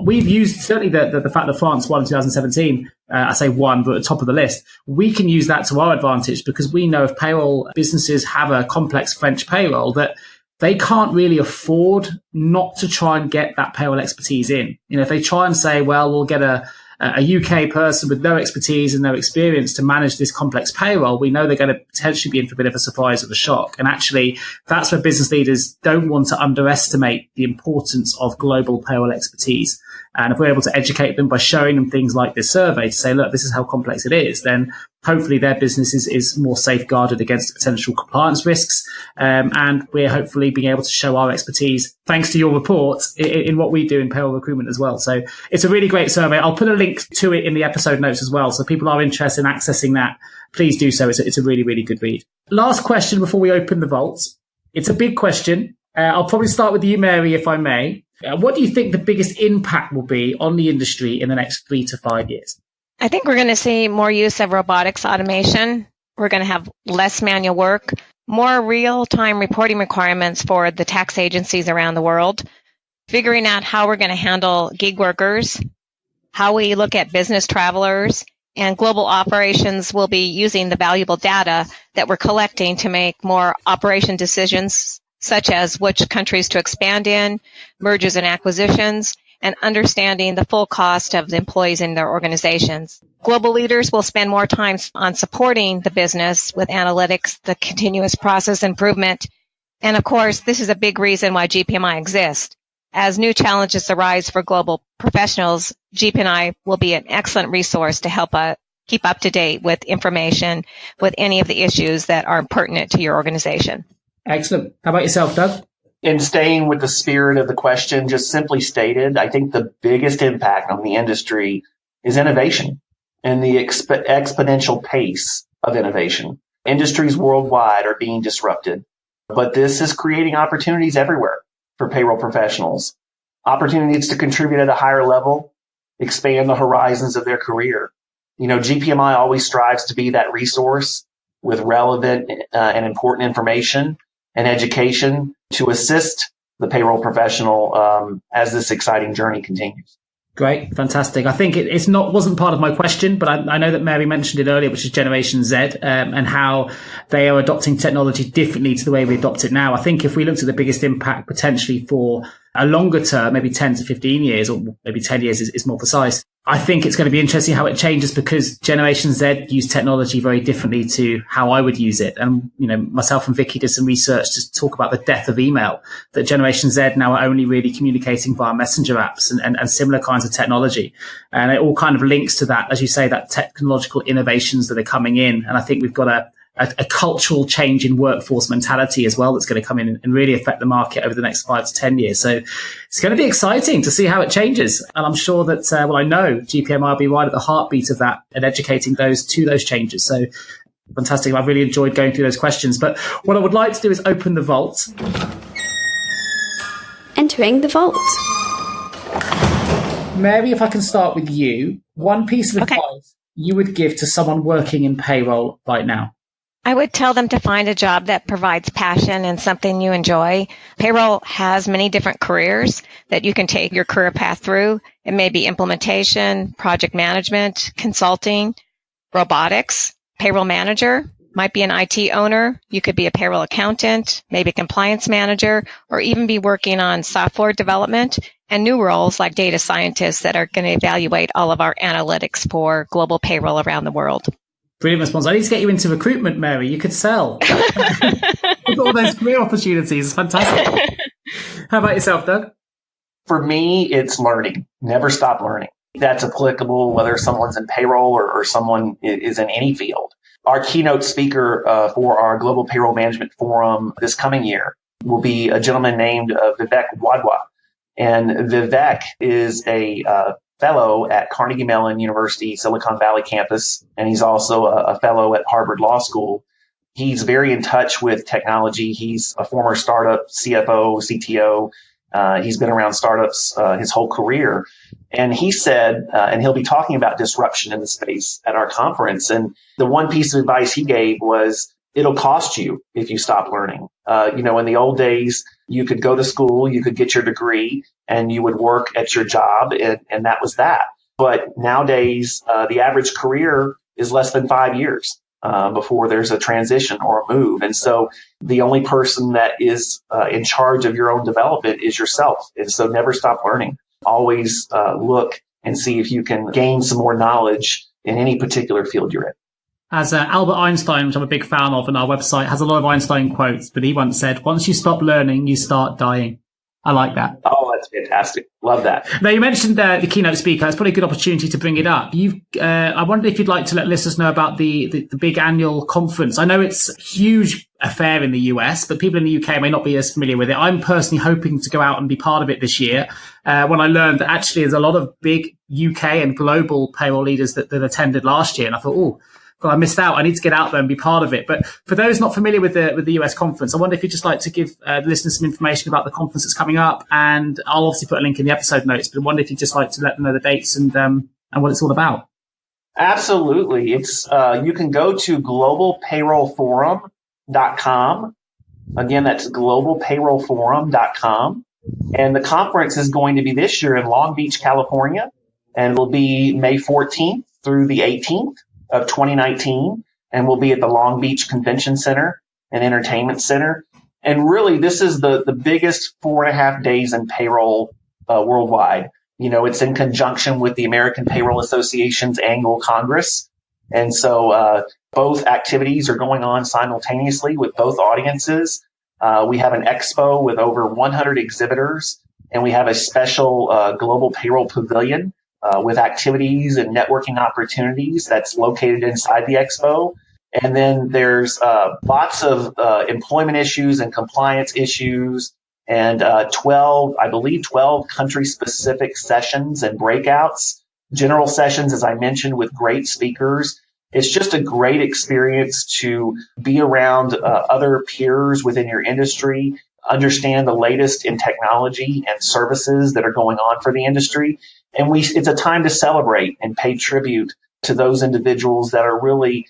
We've used certainly the fact that France won in 2017. I say won, but at the top of the list. We can use that to our advantage because we know if payroll businesses have a complex French payroll that they can't really afford not to try and get that payroll expertise in. If they try and say, well, we'll get a UK person with no expertise and no experience to manage this complex payroll, we know they're going to potentially be in for a bit of a surprise or a shock. And actually, that's where business leaders don't want to underestimate the importance of global payroll expertise. And if we're able to educate them by showing them things like this survey to say, look, this is how complex it is, then hopefully their business is more safeguarded against potential compliance risks. And we're hopefully being able to show our expertise, thanks to your report, in what we do in payroll recruitment as well. So it's a really great survey. I'll put a link to it in the episode notes as well. So if people are interested in accessing that, please do so. It's a really, really good read. Last question before we open the vaults. It's a big question. I'll probably start with you, Mary, if I may. What do you think the biggest impact will be on the industry in the next 3 to 5 years? I think we're going to see more use of robotics automation. We're going to have less manual work, more real-time reporting requirements for the tax agencies around the world, figuring out how we're going to handle gig workers, how we look at business travelers, and global operations will be using the valuable data that we're collecting to make more operation decisions, such as which countries to expand in, mergers and acquisitions, and understanding the full cost of the employees in their organizations. Global leaders will spend more time on supporting the business with analytics, the continuous process improvement. And of course, this is a big reason why GPMI exists. As new challenges arise for global professionals, GPMI will be an excellent resource to help keep up to date with information with any of the issues that are pertinent to your organization. Excellent. How about yourself, Doug? In staying with the spirit of the question, just simply stated, I think the biggest impact on the industry is innovation and the exponential pace of innovation. Industries worldwide are being disrupted, but this is creating opportunities everywhere for payroll professionals, opportunities to contribute at a higher level, expand the horizons of their career. GPMI always strives to be that resource with relevant and important information and education to assist the payroll professional as this exciting journey continues. Great. Fantastic. I think it wasn't part of my question, but I know that Mary mentioned it earlier, which is Generation Z, and how they are adopting technology differently to the way we adopt it now. I think if we looked at the biggest impact potentially for a longer term, maybe 10 to 15 years, or maybe 10 years is more precise, I think it's going to be interesting how it changes because Generation Z use technology very differently to how I would use it. And, myself and Vicky did some research to talk about the death of email, that Generation Z now are only really communicating via messenger apps and similar kinds of technology. And it all kind of links to that, as you say, that technological innovations that are coming in. And I think we've got a cultural change in workforce mentality as well that's going to come in and really affect the market over the next 5 to 10 years. So it's going to be exciting to see how it changes. And I'm sure that, I know GPMI will be right at the heartbeat of that and educating those to those changes. So fantastic. I've really enjoyed going through those questions. But what I would like to do is open the vault. Entering the vault. Mary, if I can start with you, one piece of advice you would give to someone working in payroll right now? I would tell them to find a job that provides passion and something you enjoy. Payroll has many different careers that you can take your career path through. It may be implementation, project management, consulting, robotics, payroll manager, might be an IT owner. You could be a payroll accountant, maybe a compliance manager, or even be working on software development and new roles like data scientists that are going to evaluate all of our analytics for global payroll around the world. Brilliant response. I need to get you into recruitment, Mary. You could sell. With all those career opportunities. It's fantastic. How about yourself, Doug? For me, it's learning. Never stop learning. That's applicable whether someone's in payroll or someone is in any field. Our keynote speaker for our Global Payroll Management Forum this coming year will be a gentleman named Vivek Wadhwa. And Vivek is a fellow at Carnegie Mellon University, Silicon Valley campus, and he's also a fellow at Harvard Law School. He's very in touch with technology. He's a former startup CFO, CTO. He's been around startups his whole career. And he said, and he'll be talking about disruption in the space at our conference. And the one piece of advice he gave was, it'll cost you if you stop learning. In the old days, you could go to school, you could get your degree, and you would work at your job, and that was that. But nowadays, the average career is less than 5 years before there's a transition or a move. And so the only person that is in charge of your own development is yourself. And so never stop learning. Always look and see if you can gain some more knowledge in any particular field you're in. As Albert Einstein, which I'm a big fan of, and our website has a lot of Einstein quotes, but he once said, once you stop learning, you start dying. I like that. Oh, that's fantastic. Love that. Now, you mentioned the keynote speaker. It's probably a good opportunity to bring it up. I wondered if you'd like to let listeners know about the big annual conference. I know it's a huge affair in the US, but people in the UK may not be as familiar with it. I'm personally hoping to go out and be part of it this year when I learned that actually there's a lot of big UK and global payroll leaders that attended last year. And I thought, God, I missed out. I need to get out there and be part of it. But for those not familiar with the US conference, I wonder if you'd just like to give the listeners some information about the conference that's coming up. And I'll obviously put a link in the episode notes, but I wonder if you'd just like to let them know the dates and what it's all about. Absolutely. It's you can go to globalpayrollforum.com. Again, that's globalpayrollforum.com. And the conference is going to be this year in Long Beach, California, and will be May 14th through the 18th. Of 2019, and we'll be at the Long Beach Convention Center and Entertainment Center. And really, this is the biggest 4.5 days in payroll worldwide. It's in conjunction with the American Payroll Association's annual Congress. And so both activities are going on simultaneously with both audiences. We have an expo with over 100 exhibitors, and we have a special global payroll pavilion with activities and networking opportunities that's located inside the expo. And then there's lots of employment issues and compliance issues and 12 country-specific sessions and breakouts, general sessions, as I mentioned, with great speakers. It's just a great experience to be around other peers within your industry, understand the latest in technology and services that are going on for the industry. And it's a time to celebrate and pay tribute to those individuals that are really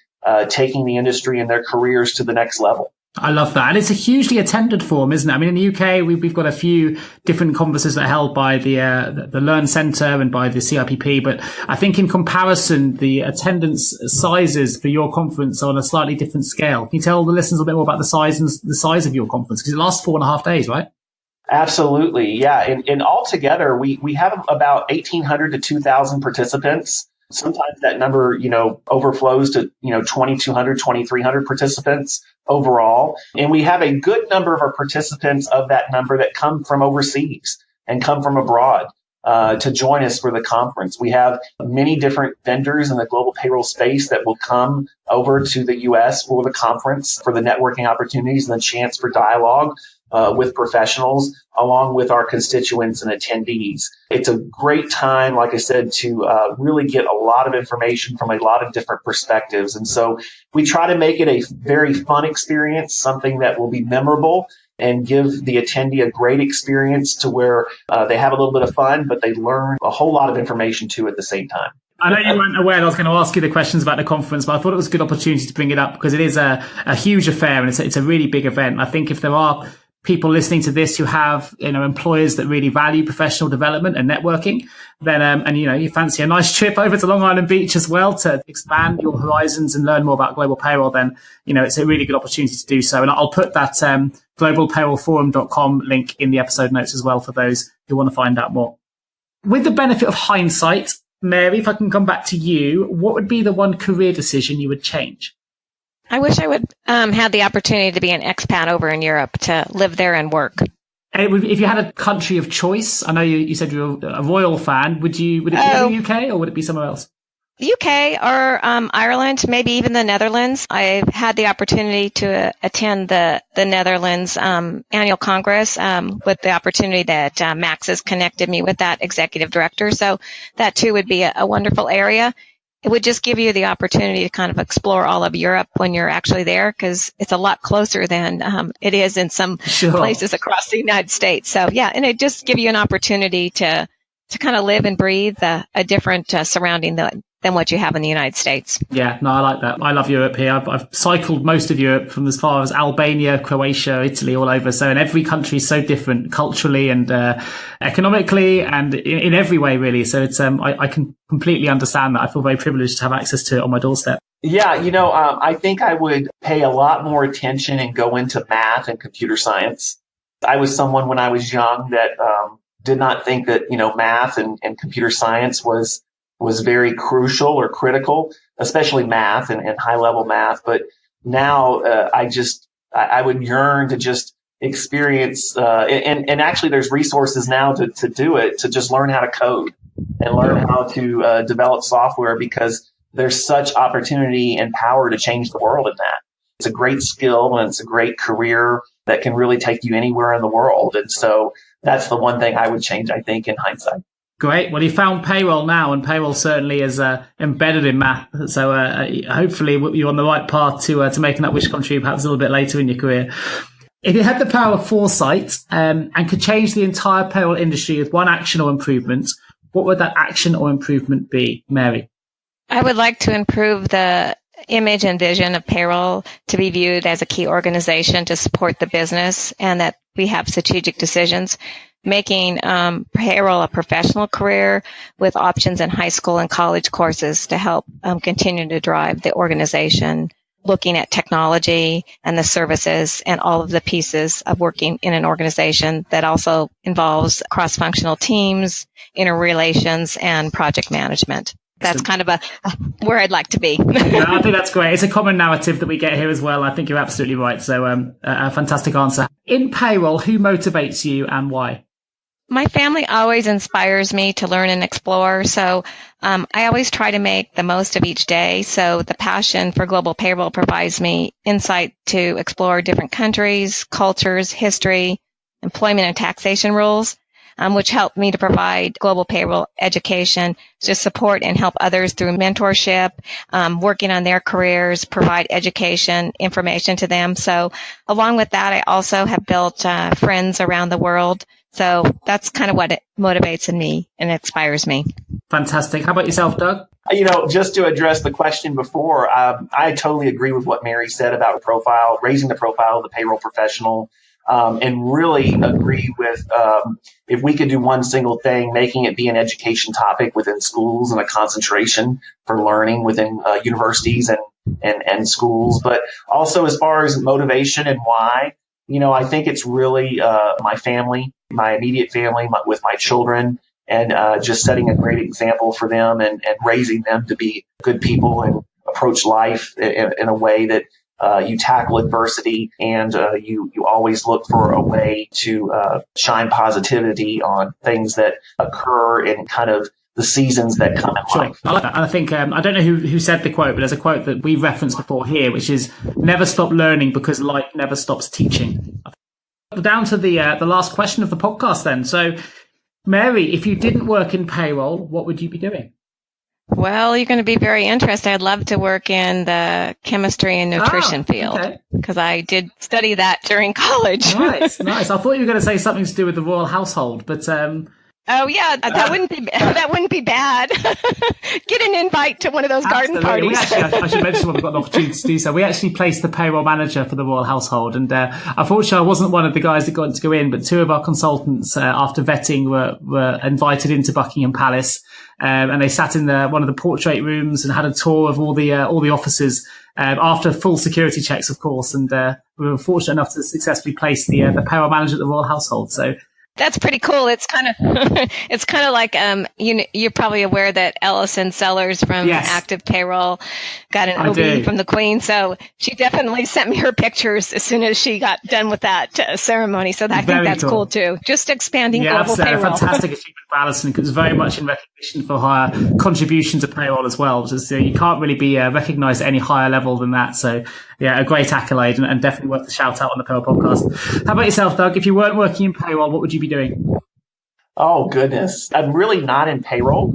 taking the industry and their careers to the next level. I love that. And it's a hugely attended forum, isn't it? I mean, in the UK, we've got a few different conferences that are held by the Learn Centre and by the CIPP. But I think in comparison, the attendance sizes for your conference are on a slightly different scale. Can you tell the listeners a little bit more about the size of your conference? Because it lasts 4.5 days, right? Absolutely. Yeah. And altogether, we have about 1,800 to 2,000 participants. Sometimes that number, overflows to, 2,200, 2,300 participants overall. And we have a good number of our participants of that number that come from overseas and come from abroad. to join us for the conference. We have many different vendors in the global payroll space that will come over to the U.S. for the conference, for the networking opportunities and the chance for dialogue with professionals, along with our constituents and attendees. It's a great time, like I said, to really get a lot of information from a lot of different perspectives. And so we try to make it a very fun experience, something that will be memorable and give the attendee a great experience to where they have a little bit of fun, but they learn a whole lot of information too at the same time. I know you weren't aware I was going to ask you the questions about the conference, but I thought it was a good opportunity to bring it up because it is a huge affair and it's a really big event. I think if there are people listening to this who have, employers that really value professional development and networking, then, and you fancy a nice trip over to Long Island Beach as well to expand your horizons and learn more about global payroll, then, it's a really good opportunity to do so. And I'll put that, globalpayrollforum.com link in the episode notes as well for those who want to find out more. With the benefit of hindsight, Mary, if I can come back to you, what would be the one career decision you would change? I wish I would have the opportunity to be an expat over in Europe, to live there and work. If you had a country of choice, I know you said you're a royal fan, would it be the UK or would it be somewhere else? The UK or Ireland, maybe even the Netherlands. I've had the opportunity to attend the Netherlands annual Congress with the opportunity that Max has connected me with that executive director. So that too would be a wonderful area. It would just give you the opportunity to kind of explore all of Europe when you're actually there, because it's a lot closer than it is in some places across the United States. So yeah, and it just give you an opportunity to kind of live and breathe a different surrounding than what you have in the United States. Yeah, no, I like that. I love Europe here. I've cycled most of Europe from as far as Albania, Croatia, Italy, all over. So, and every country is so different culturally and economically and in every way, really. So it's I can completely understand that. I feel very privileged to have access to it on my doorstep. Yeah, I think I would pay a lot more attention and go into math and computer science. I was someone when I was young that did not think that, math and computer science was very crucial or critical, especially math and high level math. But now I would yearn to just experience, and actually there's resources now to do it, to just learn how to code and learn how to develop software, because there's such opportunity and power to change the world in that. It's a great skill and it's a great career that can really take you anywhere in the world. And so that's the one thing I would change, I think, in hindsight. Great. Well, you found payroll now, and payroll certainly is embedded in math. So hopefully you're on the right path to making that wish come true, perhaps a little bit later in your career. If you had the power of foresight and could change the entire payroll industry with one action or improvement, what would that action or improvement be, Mary? I would like to improve the image and vision of payroll to be viewed as a key organization to support the business, and that we have strategic decisions, making payroll a professional career with options in high school and college courses to help continue to drive the organization, looking at technology and the services and all of the pieces of working in an organization that also involves cross-functional teams, interrelations, and project management. That's kind of where I'd like to be. Yeah, I think that's great. It's a common narrative that we get here as well. I think you're absolutely right. So a fantastic answer. In payroll, who motivates you and why? My family always inspires me to learn and explore. So I always try to make the most of each day. So the passion for global payroll provides me insight to explore different countries, cultures, history, employment and taxation rules, which help me to provide global payroll education to support and help others through mentorship, working on their careers, provide education, information to them. So along with that, I also have built friends around the world. So that's kind of what it motivates in me and inspires me. Fantastic. How about yourself, Doug? Just to address the question before, I totally agree with what Mary said about raising the profile of the payroll professional. And really agree with, if we could do one single thing, making it be an education topic within schools and a concentration for learning within universities and schools. But also as far as motivation and why, I think it's really my family, my immediate family, with my children, and just setting a great example for them and raising them to be good people and approach life in a way that you tackle adversity, and you always look for a way to shine positivity on things that occur in kind of the seasons that come in life. I like that. And I think, I don't know who said the quote, but there's a quote that we've referenced before here, which is never stop learning because life never stops teaching. Down to the last question of the podcast then. So, Mary, if you didn't work in payroll, what would you be doing? Well, you're going to be very interested. I'd love to work in the chemistry and nutrition field because I did study that during college. Nice. I thought you were going to say something to do with the royal household, but oh yeah, that wouldn't be bad. Get an invite to one of those garden parties. I should mention when we've got the opportunity to do so. We actually placed the payroll manager for the royal household, and unfortunately, I wasn't one of the guys that got to go in, but two of our consultants, after vetting, were invited into Buckingham Palace, and they sat in one of the portrait rooms and had a tour of all the offices after full security checks, of course. And we were fortunate enough to successfully place the payroll manager at the royal household. So. That's pretty cool. It's kind of like you're probably aware that Ellison Sellers from Active Payroll got an OB from the Queen, so she definitely sent me her pictures as soon as she got done with that ceremony. So I think that's cool too. Just expanding global payroll. Fantastic achievement for Alison, because it's very much in recognition for her contribution to payroll as well. Because you can't really be recognised at any higher level than that. So yeah, a great accolade and definitely worth a shout out on the Payroll Podcast. How about yourself, Doug? If you weren't working in payroll, what would you be doing? Oh, goodness. I'm really not in payroll,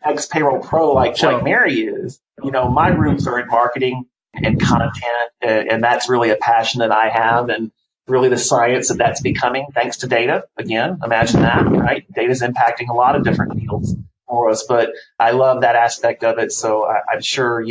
ex-payroll pro like Mary is. My roots are in marketing and content, and that's really a passion that I have, and really the science that's becoming thanks to data. Again, imagine that, right? Data's impacting a lot of different fields for us, but I love that aspect of it. So I'm sure,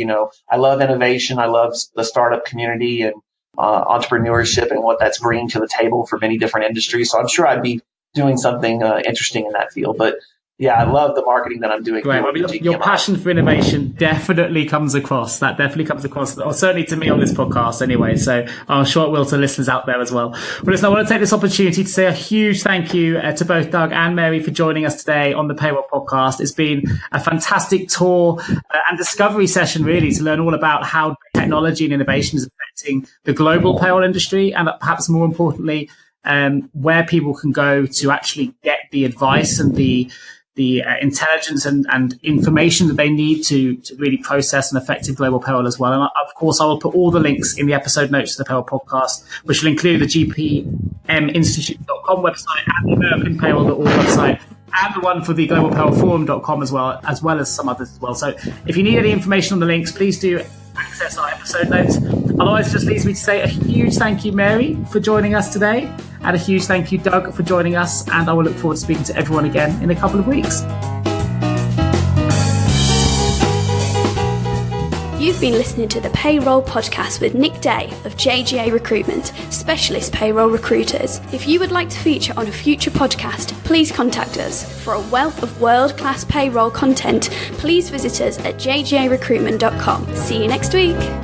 I love innovation. I love the startup community and entrepreneurship and what that's bringing to the table for many different industries. So I'm sure I'd be doing something interesting in that field. But yeah, I love the marketing that I'm doing. Great. Well, your passion for innovation definitely comes across. That definitely comes across, or certainly to me on this podcast anyway. So I'm sure it will to listeners out there as well. But listen, I want to take this opportunity to say a huge thank you to both Doug and Mary for joining us today on the Payroll Podcast. It's been a fantastic tour and discovery session, really, to learn all about how technology and innovation is affecting the global payroll industry, and perhaps more importantly, where people can go to actually get the advice and the intelligence and information that they need to really process an effective global payroll as well. And of course, I will put all the links in the episode notes to the Payroll Podcast, which will include the GPMInstitute.com website and the American Payroll.org website, and the one for the Global Payroll Forum.com as well as some others as well. So if you need any information on the links, please do access our episode notes. Otherwise, it just leaves me to say a huge thank you, Mary, for joining us today, and a huge thank you, Doug, for joining us. And I will look forward to speaking to everyone again in a couple of weeks. You've been listening to the Payroll Podcast with Nick Day of JGA Recruitment, specialist payroll recruiters. If you would like to feature on a future podcast, please contact us. For a wealth of world-class payroll content, please visit us at jgarecruitment.com. See you next week.